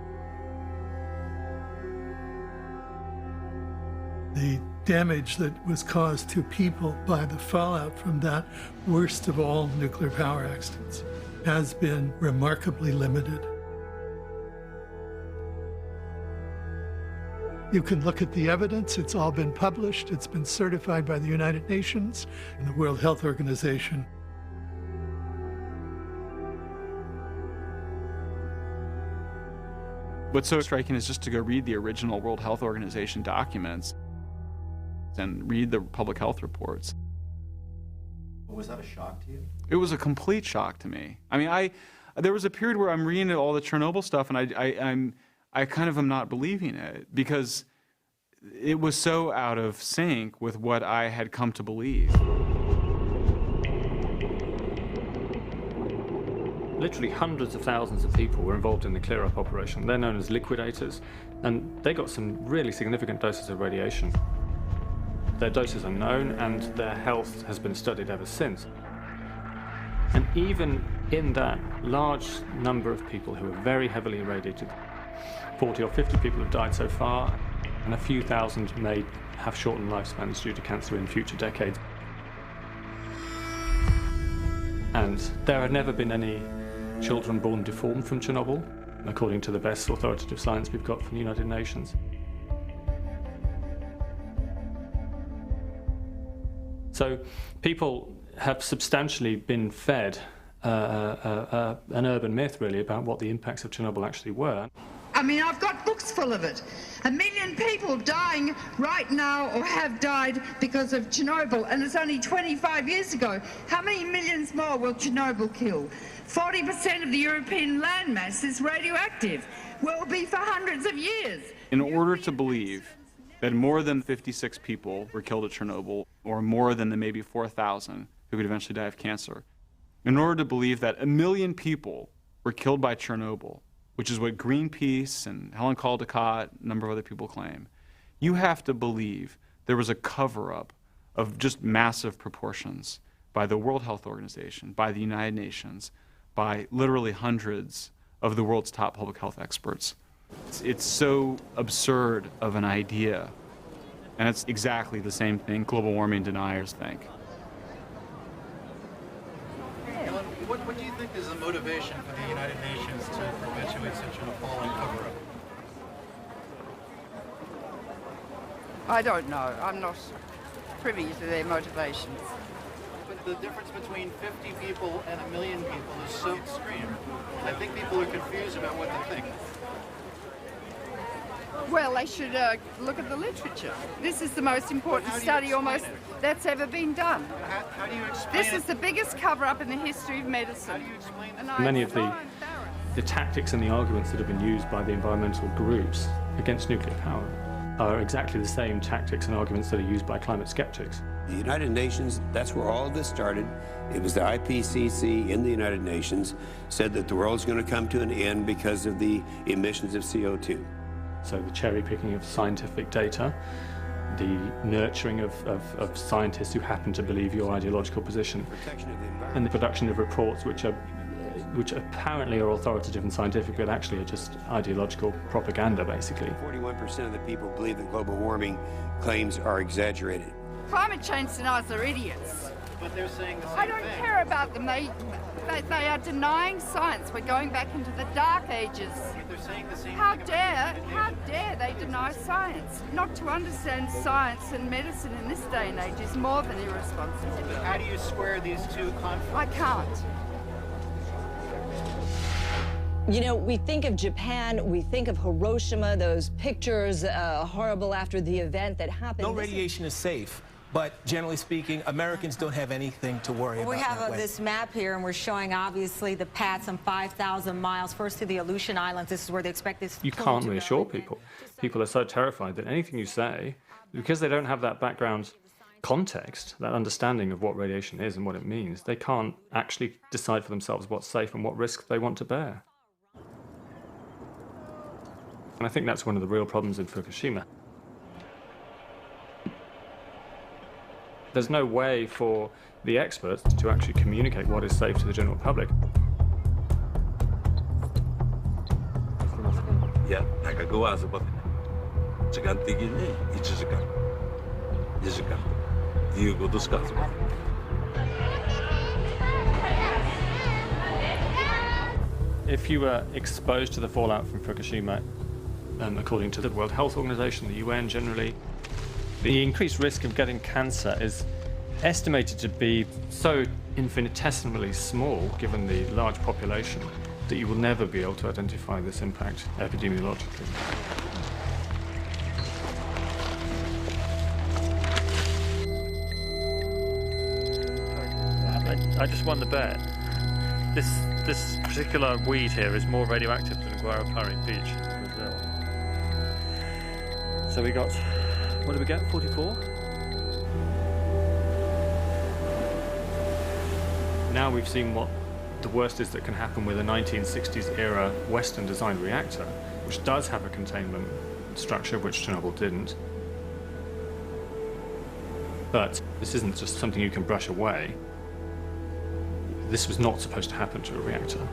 The damage that was caused to people by the fallout from that worst of all nuclear power accidents has been remarkably limited. You can look at the evidence, it's all been published, it's been certified by the United Nations and the World Health Organization. What's so striking is just to go read the original World Health Organization documents and read the public health reports. Was that a shock to you? It was a complete shock to me. I mean, there was a period where I'm reading all the Chernobyl stuff and I kind of am not believing it because it was so out of sync with what I had come to believe. Literally hundreds of thousands of people were involved in the clear-up operation. They're known as liquidators, and they got some really significant doses of radiation. Their doses are known, and their health has been studied ever since. And even in that large number of people who are very heavily irradiated, 40 or 50 people have died so far, and a few thousand may have shortened lifespans due to cancer in future decades. And there have never been any children born deformed from Chernobyl, according to the best authoritative science we've got from the United Nations. So people have substantially been fed an urban myth, really, about what the impacts of Chernobyl actually were. I mean, I've got books full of it. 1 million people dying right now or have died because of Chernobyl, and it's only 25 years ago. How many millions more will Chernobyl kill? 40% of the European landmass is radioactive. Will be for hundreds of years. In order to believe that more than 56 people were killed at Chernobyl, or more than the maybe 4,000 who could eventually die of cancer, in order to believe that 1 million people were killed by Chernobyl, which is what Greenpeace and Helen Caldicott, a number of other people claim, you have to believe there was a cover-up of just massive proportions by the World Health Organization, by the United Nations, by literally hundreds of the world's top public health experts. It's so absurd of an idea, and it's exactly the same thing global warming deniers think. Helen, what do you think is the motivation for the United Nations to perpetuate such an appalling cover-up? I don't know. I'm not privy to their motivations. the difference between 50 people and 1 million people is so extreme. I think people are confused about what to think. Well, they should look at the literature. This is the most important study almost that's ever been done. How do you explain This is the biggest cover-up in the history of medicine. How do you explain it? Many of the tactics and the arguments that have been used by the environmental groups against nuclear power are exactly the same tactics and arguments that are used by climate skeptics. The United Nations, that's where all of this started. It was the IPCC in the United Nations said that the world's going to come to an end because of the emissions of CO2. So the cherry picking of scientific data, the nurturing of scientists who happen to believe your ideological position, and the production of reports which apparently are authoritative and scientific, but actually are just ideological propaganda, basically. 41% of the people believe that global warming claims are exaggerated. Climate change deniers are idiots. But they're saying the same I don't care about them. They are denying science. We're going back into the dark ages. They're saying the same how dare they deny science? Not to understand science and medicine in this day and age is more than irresponsible. How do you square these two conflicts? I can't. You know, we think of Japan, we think of Hiroshima, those pictures horrible after the event that happened. No radiation is safe, but generally speaking, Americans don't have anything to worry about. We have this map here, and we're showing obviously the path some 5,000 miles first to the Aleutian Islands. This is where they expect this. You can't reassure people. People are so terrified that anything you say, because they don't have that background context, that understanding of what radiation is and what it means, they can't actually decide for themselves what's safe and what risk they want to bear. And I think that's one of the real problems in Fukushima. There's no way for the experts to actually communicate what is safe to the general public. Yeah, nakagawa sa pati. Sigan tigil niya, ichisikan. Ichisikan. Diyo ko dos kaso. If you were exposed to the fallout from Fukushima, according to the World Health Organization, the UN generally, the increased risk of getting cancer is estimated to be so infinitesimally small, given the large population, that you will never be able to identify this impact epidemiologically. I just won the bet. This particular weed here is more radioactive than Guarapari Beach in Brazil. So we got, what did we get, 44? Now we've seen what the worst is that can happen with a 1960s era Western designed reactor, which does have a containment structure, which Chernobyl didn't. But this isn't just something you can brush away. This was not supposed to happen to a reactor.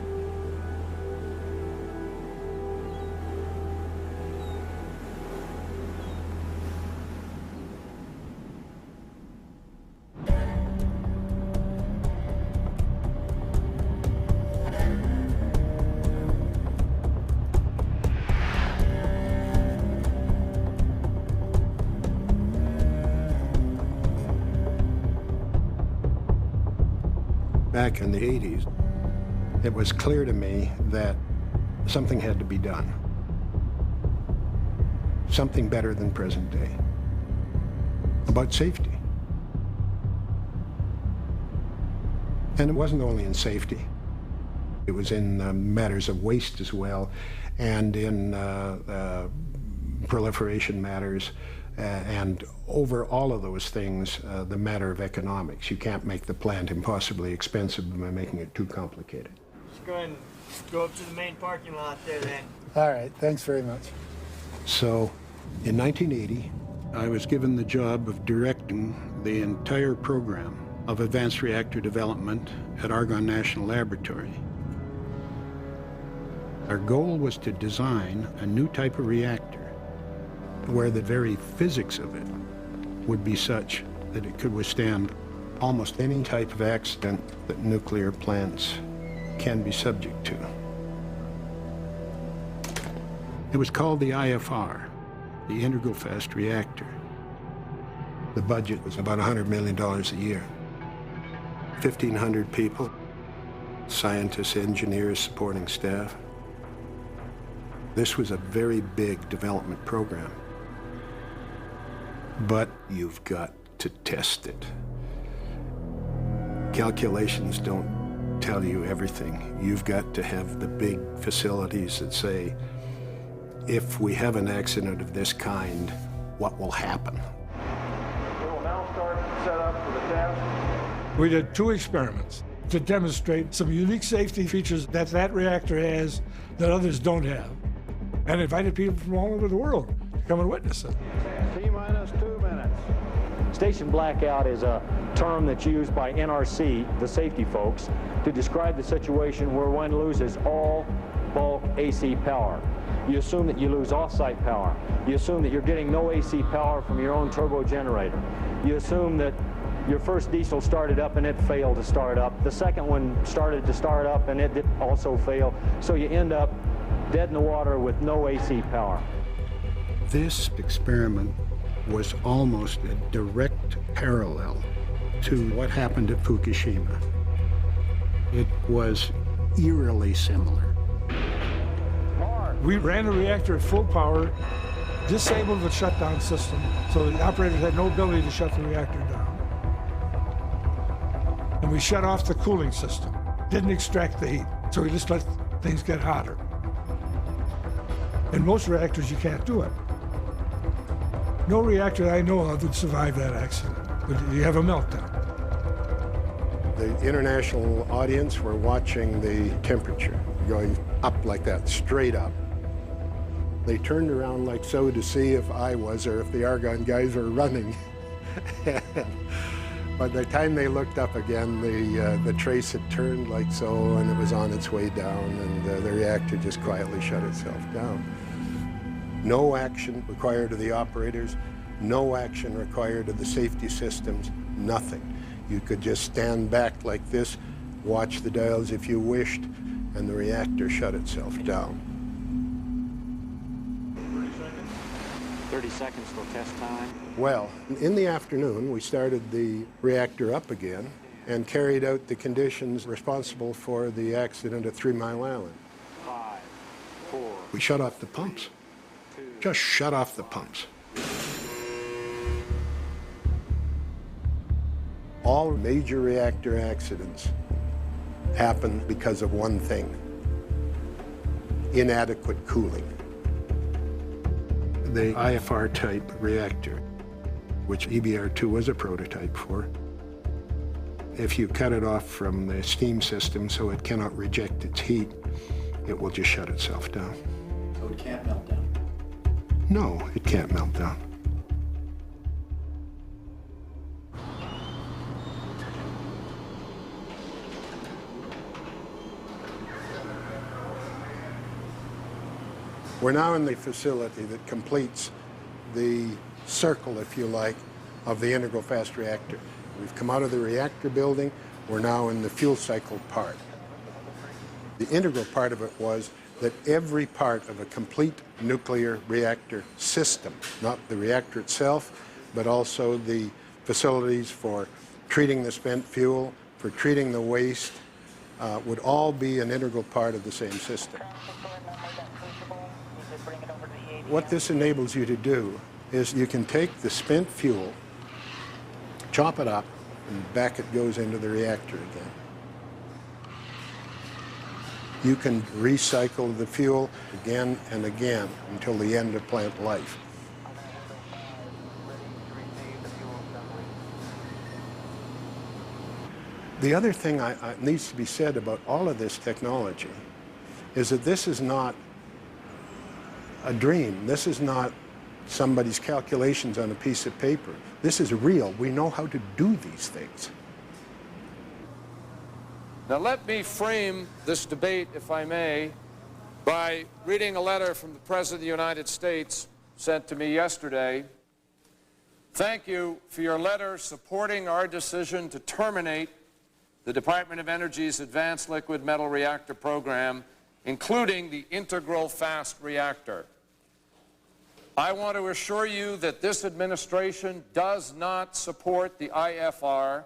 Back in the 80s, it was clear to me that something had to be done. Something better than present day. About safety. And it wasn't only in safety. It was in matters of waste as well, and in proliferation matters. And over all of those things, the matter of economics. You can't make the plant impossibly expensive by making it too complicated. Let's go ahead and go up to the main parking lot there then. All right, thanks very much. So, in 1980, I was given the job of directing the entire program of advanced reactor development at Argonne National Laboratory. Our goal was to design a new type of reactor where the very physics of it would be such that it could withstand almost any type of accident that nuclear plants can be subject to. It was called the IFR, the Integral Fast Reactor. The budget was about $100 million a year. 1,500 people, scientists, engineers, supporting staff. This was a very big development program. But you've got to test it. Calculations don't tell you everything. You've got to have the big facilities that say, if we have an accident of this kind, what will happen? We will now start setup for the test. We did 2 experiments to demonstrate some unique safety features that that reactor has that others don't have, and invited people from all over the world to come and witness it. T-minus 2 minutes. Station blackout is a term that's used by NRC, the safety folks, to describe the situation where one loses all bulk AC power. You assume that you lose off-site power. You assume that you're getting no AC power from your own turbo generator. You assume that your first diesel started up and it failed to start up. The second one started to start up and it also failed. So you end up dead in the water with no AC power. This experiment was almost a direct parallel to what happened at Fukushima. It was eerily similar. We ran the reactor at full power, disabled the shutdown system, so the operators had no ability to shut the reactor down. And we shut off the cooling system, didn't extract the heat, so we just let things get hotter. In most reactors, you can't do it. No reactor I know of would survive that accident. You have a meltdown. The international audience were watching the temperature going up like that, straight up. They turned around like so to see if I was or if the Argonne guys were running. By the time they looked up again, the trace had turned like so, and it was on its way down, and the reactor just quietly shut itself down. No action required of the operators, no action required of the safety systems, nothing. You could just stand back like this, watch the dials if you wished, and the reactor shut itself down. 30 seconds till test time. Well, in the afternoon, we started the reactor up again and carried out the conditions responsible for the accident at 3 Mile Island. 5, 4. We shut off the pumps. Just shut off the pumps. All major reactor accidents happen because of one thing: inadequate cooling. The IFR type reactor, which EBR-2 was a prototype for, if you cut it off from the steam system so it cannot reject its heat, it will just shut itself down. So it can't melt down? No, it can't melt down. We're now in the facility that completes the circle, if you like, of the integral fast reactor. We've come out of the reactor building. We're now in the fuel cycle part. The integral part of it was that every part of a complete nuclear reactor system, not the reactor itself, but also the facilities for treating the spent fuel, for treating the waste, would all be an integral part of the same system. What this enables you to do is you can take the spent fuel, chop it up, and back it goes into the reactor again. You can recycle the fuel again and again until the end of plant life. The other thing that needs to be said about all of this technology is that this is not a dream. This is not somebody's calculations on a piece of paper. This is real. We know how to do these things. Now let me frame this debate, if I may, by reading a letter from the President of the United States sent to me yesterday. Thank you for your letter supporting our decision to terminate the Department of Energy's Advanced Liquid Metal Reactor program, including the integral fast reactor. I want to assure you that this administration does not support the IFR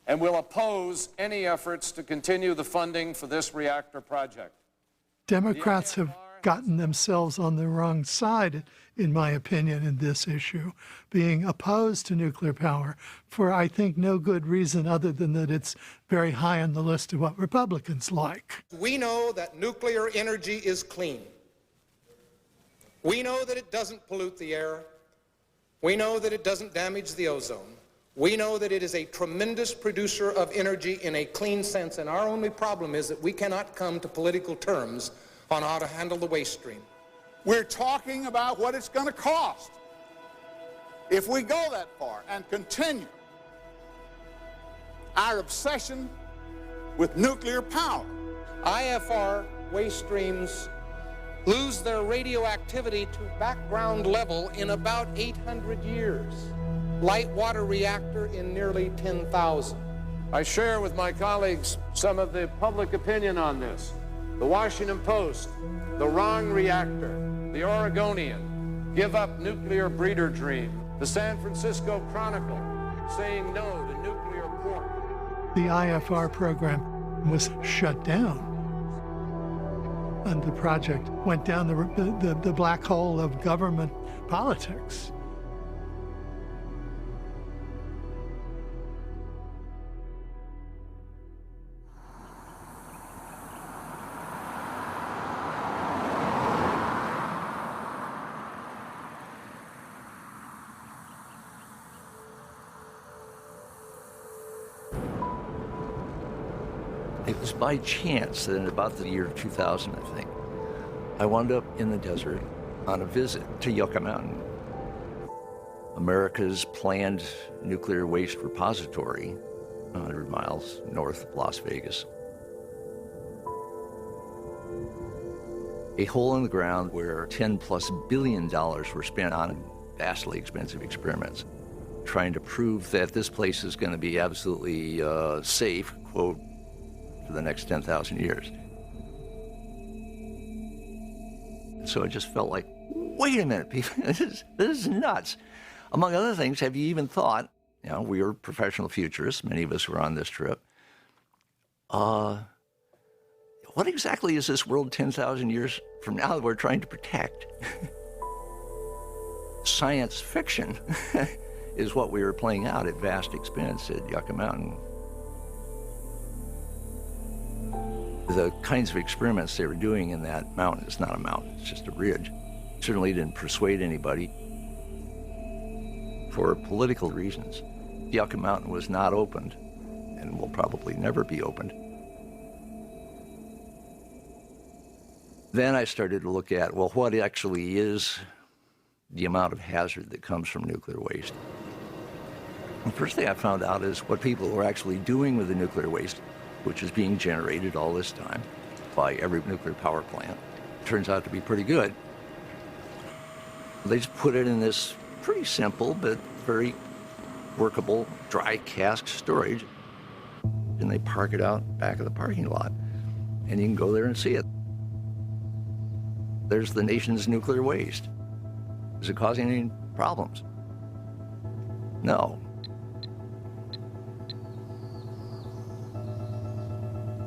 and will oppose any efforts to continue the funding for this reactor project. Democrats have gotten themselves on the wrong side, in my opinion, in this issue, being opposed to nuclear power for, I think, no good reason other than that it's very high on the list of what Republicans like. We know that nuclear energy is clean. We know that it doesn't pollute the air. We know that it doesn't damage the ozone. We know that it is a tremendous producer of energy in a clean sense, and our only problem is that we cannot come to political terms on how to handle the waste stream. We're talking about what it's going to cost if we go that far and continue our obsession with nuclear power. IFR waste streams lose their radioactivity to background level in about 800 years. Light water reactor in nearly 10,000. I share with my colleagues some of the public opinion on this. The Washington Post, the wrong reactor, the Oregonian, give up nuclear breeder dream, the San Francisco Chronicle, saying no to nuclear pork. The IFR program was shut down, and the project went down the black hole of government politics. It was by chance that in about the year 2000, I think, I wound up in the desert on a visit to Yucca Mountain, America's planned nuclear waste repository, 100 miles north of Las Vegas. A hole in the ground where $10+ billion were spent on vastly expensive experiments, trying to prove that this place is going to be absolutely safe, quote, for the next 10,000 years. So I just felt like, wait a minute, people, this is nuts. Among other things, have you even thought, we were professional futurists, many of us were on this trip, what exactly is this world 10,000 years from now that we're trying to protect? Science fiction is what we were playing out at vast expense at Yucca Mountain. The kinds of experiments they were doing in that mountain, it's not a mountain, it's just a ridge, certainly didn't persuade anybody for political reasons. Yucca Mountain was not opened and will probably never be opened. Then I started to look at, well, what actually is the amount of hazard that comes from nuclear waste? The first thing I found out is what people were actually doing with the nuclear waste, which is being generated all this time by every nuclear power plant. Turns out to be pretty good. They just put it in this pretty simple but very workable dry cask storage, and they park it out back of the parking lot, and you can go there and see it. There's the nation's nuclear waste. Is it causing any problems? No.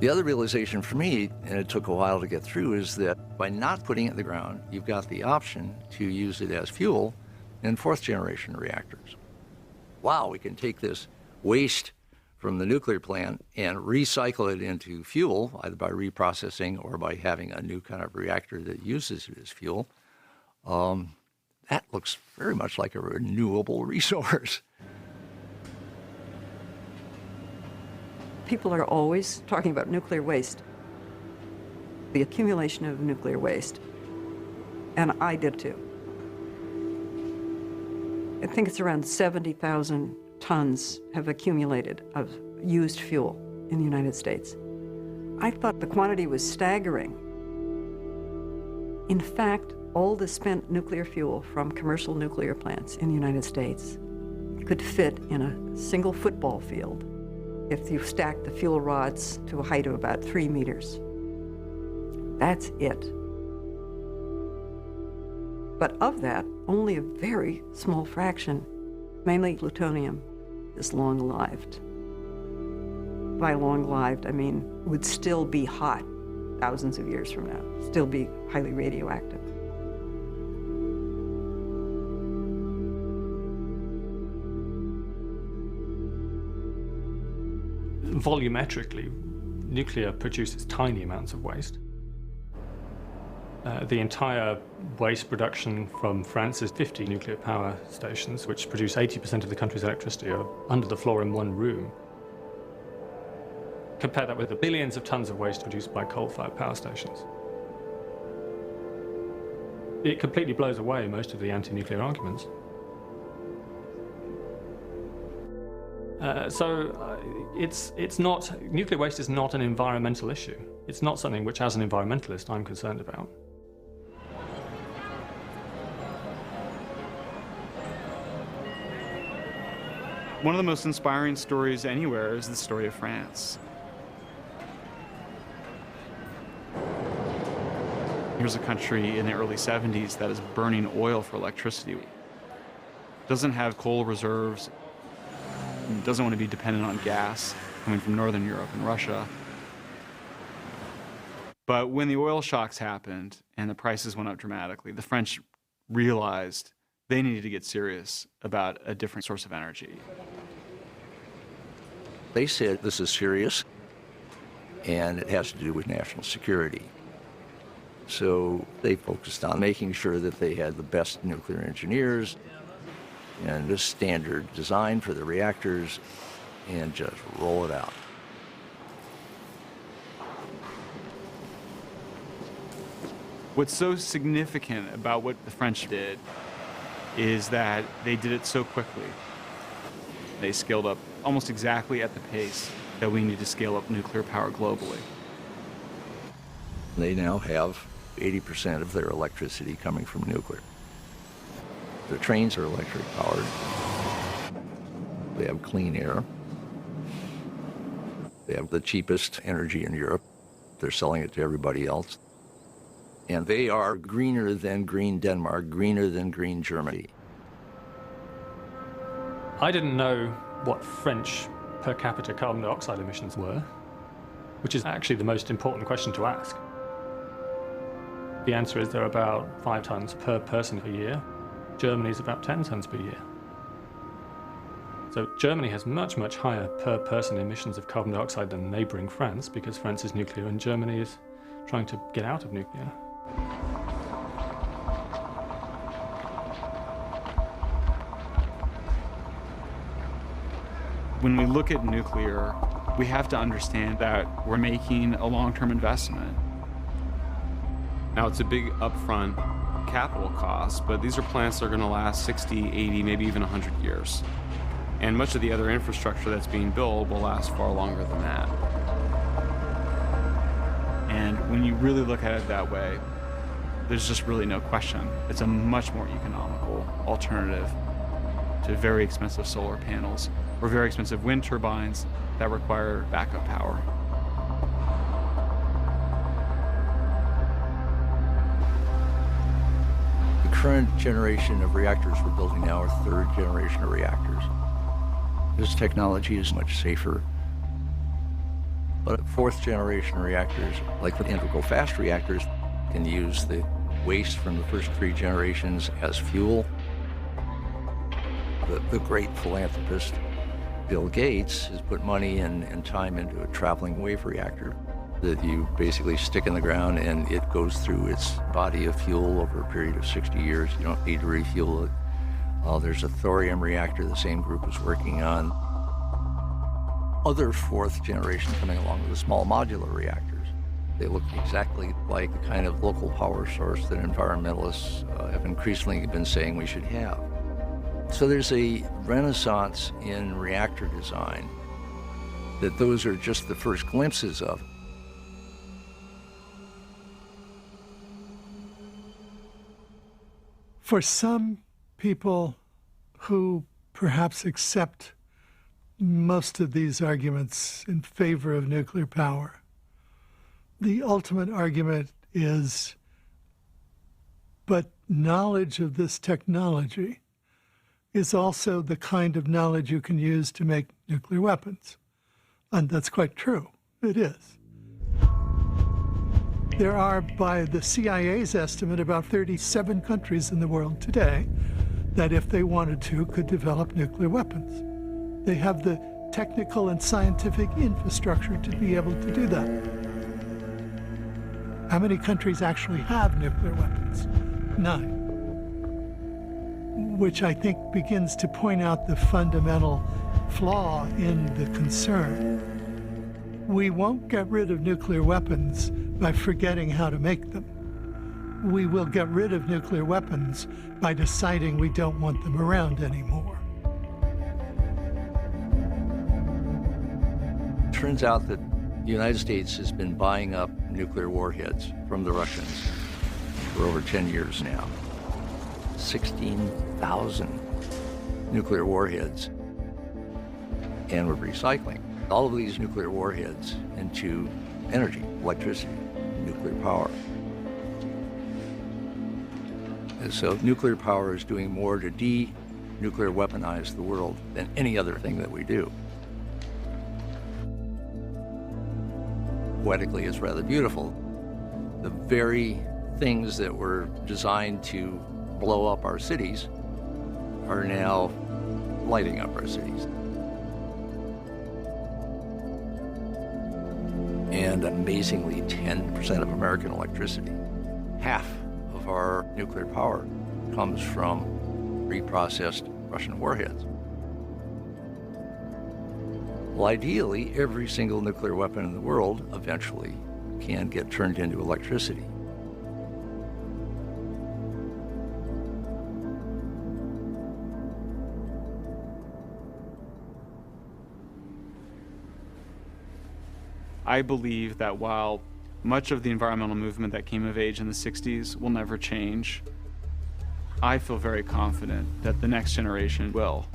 The other realization for me, and it took a while to get through, is that by not putting it in the ground, you've got the option to use it as fuel in fourth-generation reactors. Wow, we can take this waste from the nuclear plant and recycle it into fuel, either by reprocessing or by having a new kind of reactor that uses it as fuel. That looks very much like a renewable resource. People are always talking about nuclear waste, the accumulation of nuclear waste, and I did too. I think it's around 70,000 tons have accumulated of used fuel in the United States. I thought the quantity was staggering. In fact, all the spent nuclear fuel from commercial nuclear plants in the United States could fit in a single football field if you stack the fuel rods to a height of about 3 meters. That's it. But of that, only a very small fraction, mainly plutonium, is long-lived. my long-lived, I mean, would still be hot thousands of years from now, still be highly radioactive. Volumetrically, nuclear produces tiny amounts of waste. The entire waste production from France's 50 nuclear power stations, which produce 80% of the country's electricity, are under the floor in one room. Compare that with the billions of tons of waste produced by coal-fired power stations. It completely blows away most of the anti-nuclear arguments. It's not, nuclear waste is not an environmental issue. It's not something which, as an environmentalist, I'm concerned about. One of the most inspiring stories anywhere is the story of France. Here's a country in the early 70s that is burning oil for electricity. Doesn't have coal reserves, doesn't want to be dependent on gas coming from Northern Europe and Russia. But when the oil shocks happened and the prices went up dramatically, the French realized they needed to get serious about a different source of energy. They said this is serious and it has to do with national security. So they focused on making sure that they had the best nuclear engineers and a standard design for the reactors and just roll it out. What's so significant about what the French did is that they did it so quickly. They scaled up almost exactly at the pace that we need to scale up nuclear power globally. They now have 80% of their electricity coming from nuclear. The trains are electric powered. They have clean air. They have the cheapest energy in Europe. They're selling it to everybody else. And they are greener than green Denmark, greener than green Germany. I didn't know what French per capita carbon dioxide emissions were, which is actually the most important question to ask. The answer is they're about 5 tons per person per year. Germany's about 10 tons per year. So Germany has much, much higher per person emissions of carbon dioxide than neighboring France, because France is nuclear and Germany is trying to get out of nuclear. When we look at nuclear, we have to understand that we're making a long-term investment. Now, it's a big upfront capital cost, but these are plants that are going to last 60, 80, maybe even 100 years. And much of the other infrastructure that's being built will last far longer than that. And when you really look at it that way, there's just really no question. It's a much more economical alternative to very expensive solar panels or very expensive wind turbines that require backup power. The current generation of reactors we're building now are 3rd generation of reactors. This technology is much safer. But 4th generation reactors, like the integral fast reactors, can use the waste from the first 3 generations as fuel. The great philanthropist Bill Gates has put money and time into a traveling wave reactor that you basically stick in the ground and it goes through its body of fuel over a period of 60 years. You don't need to refuel it. There's a thorium reactor the same group is working on. Other 4th generation coming along with the small modular reactors. They look exactly like the kind of local power source that environmentalists have increasingly been saying we should have. So there's a renaissance in reactor design that those are just the first glimpses of. For some people who perhaps accept most of these arguments in favor of nuclear power, the ultimate argument is, but knowledge of this technology is also the kind of knowledge you can use to make nuclear weapons. And that's quite true. It is. There are, by the CIA's estimate, about 37 countries in the world today that, if they wanted to, could develop nuclear weapons. They have the technical and scientific infrastructure to be able to do that. How many countries actually have nuclear weapons? 9. Which I think begins to point out the fundamental flaw in the concern. We won't get rid of nuclear weapons by forgetting how to make them. We will get rid of nuclear weapons by deciding we don't want them around anymore. Turns out that the United States has been buying up nuclear warheads from the Russians for over 10 years now. 16,000 nuclear warheads, and we're recycling all of these nuclear warheads into energy, electricity, nuclear power. And so nuclear power is doing more to de-nuclear weaponize the world than any other thing that we do. Poetically, it's rather beautiful. The very things that were designed to blow up our cities are now lighting up our cities. And amazingly, 10% of American electricity, half of our nuclear power, comes from reprocessed Russian warheads. Well, ideally, every single nuclear weapon in the world eventually can get turned into electricity. I believe that while much of the environmental movement that came of age in the 60s will never change, I feel very confident that the next generation will.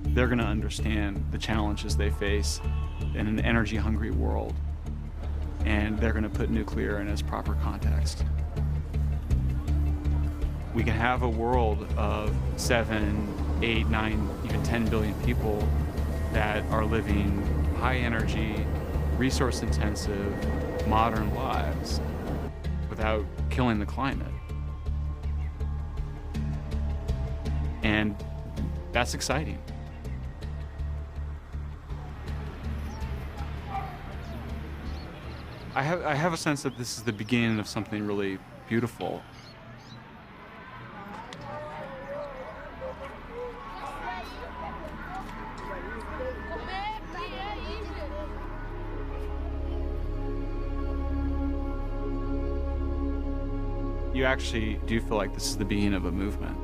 They're going to understand the challenges they face in an energy-hungry world, and they're going to put nuclear in its proper context. We can have a world of 7, 8, 9, even 10 billion people that are living high-energy, resource-intensive, modern lives without killing the climate. And that's exciting. I have a sense that this is the beginning of something really beautiful. You actually do feel like this is the beginning of a movement.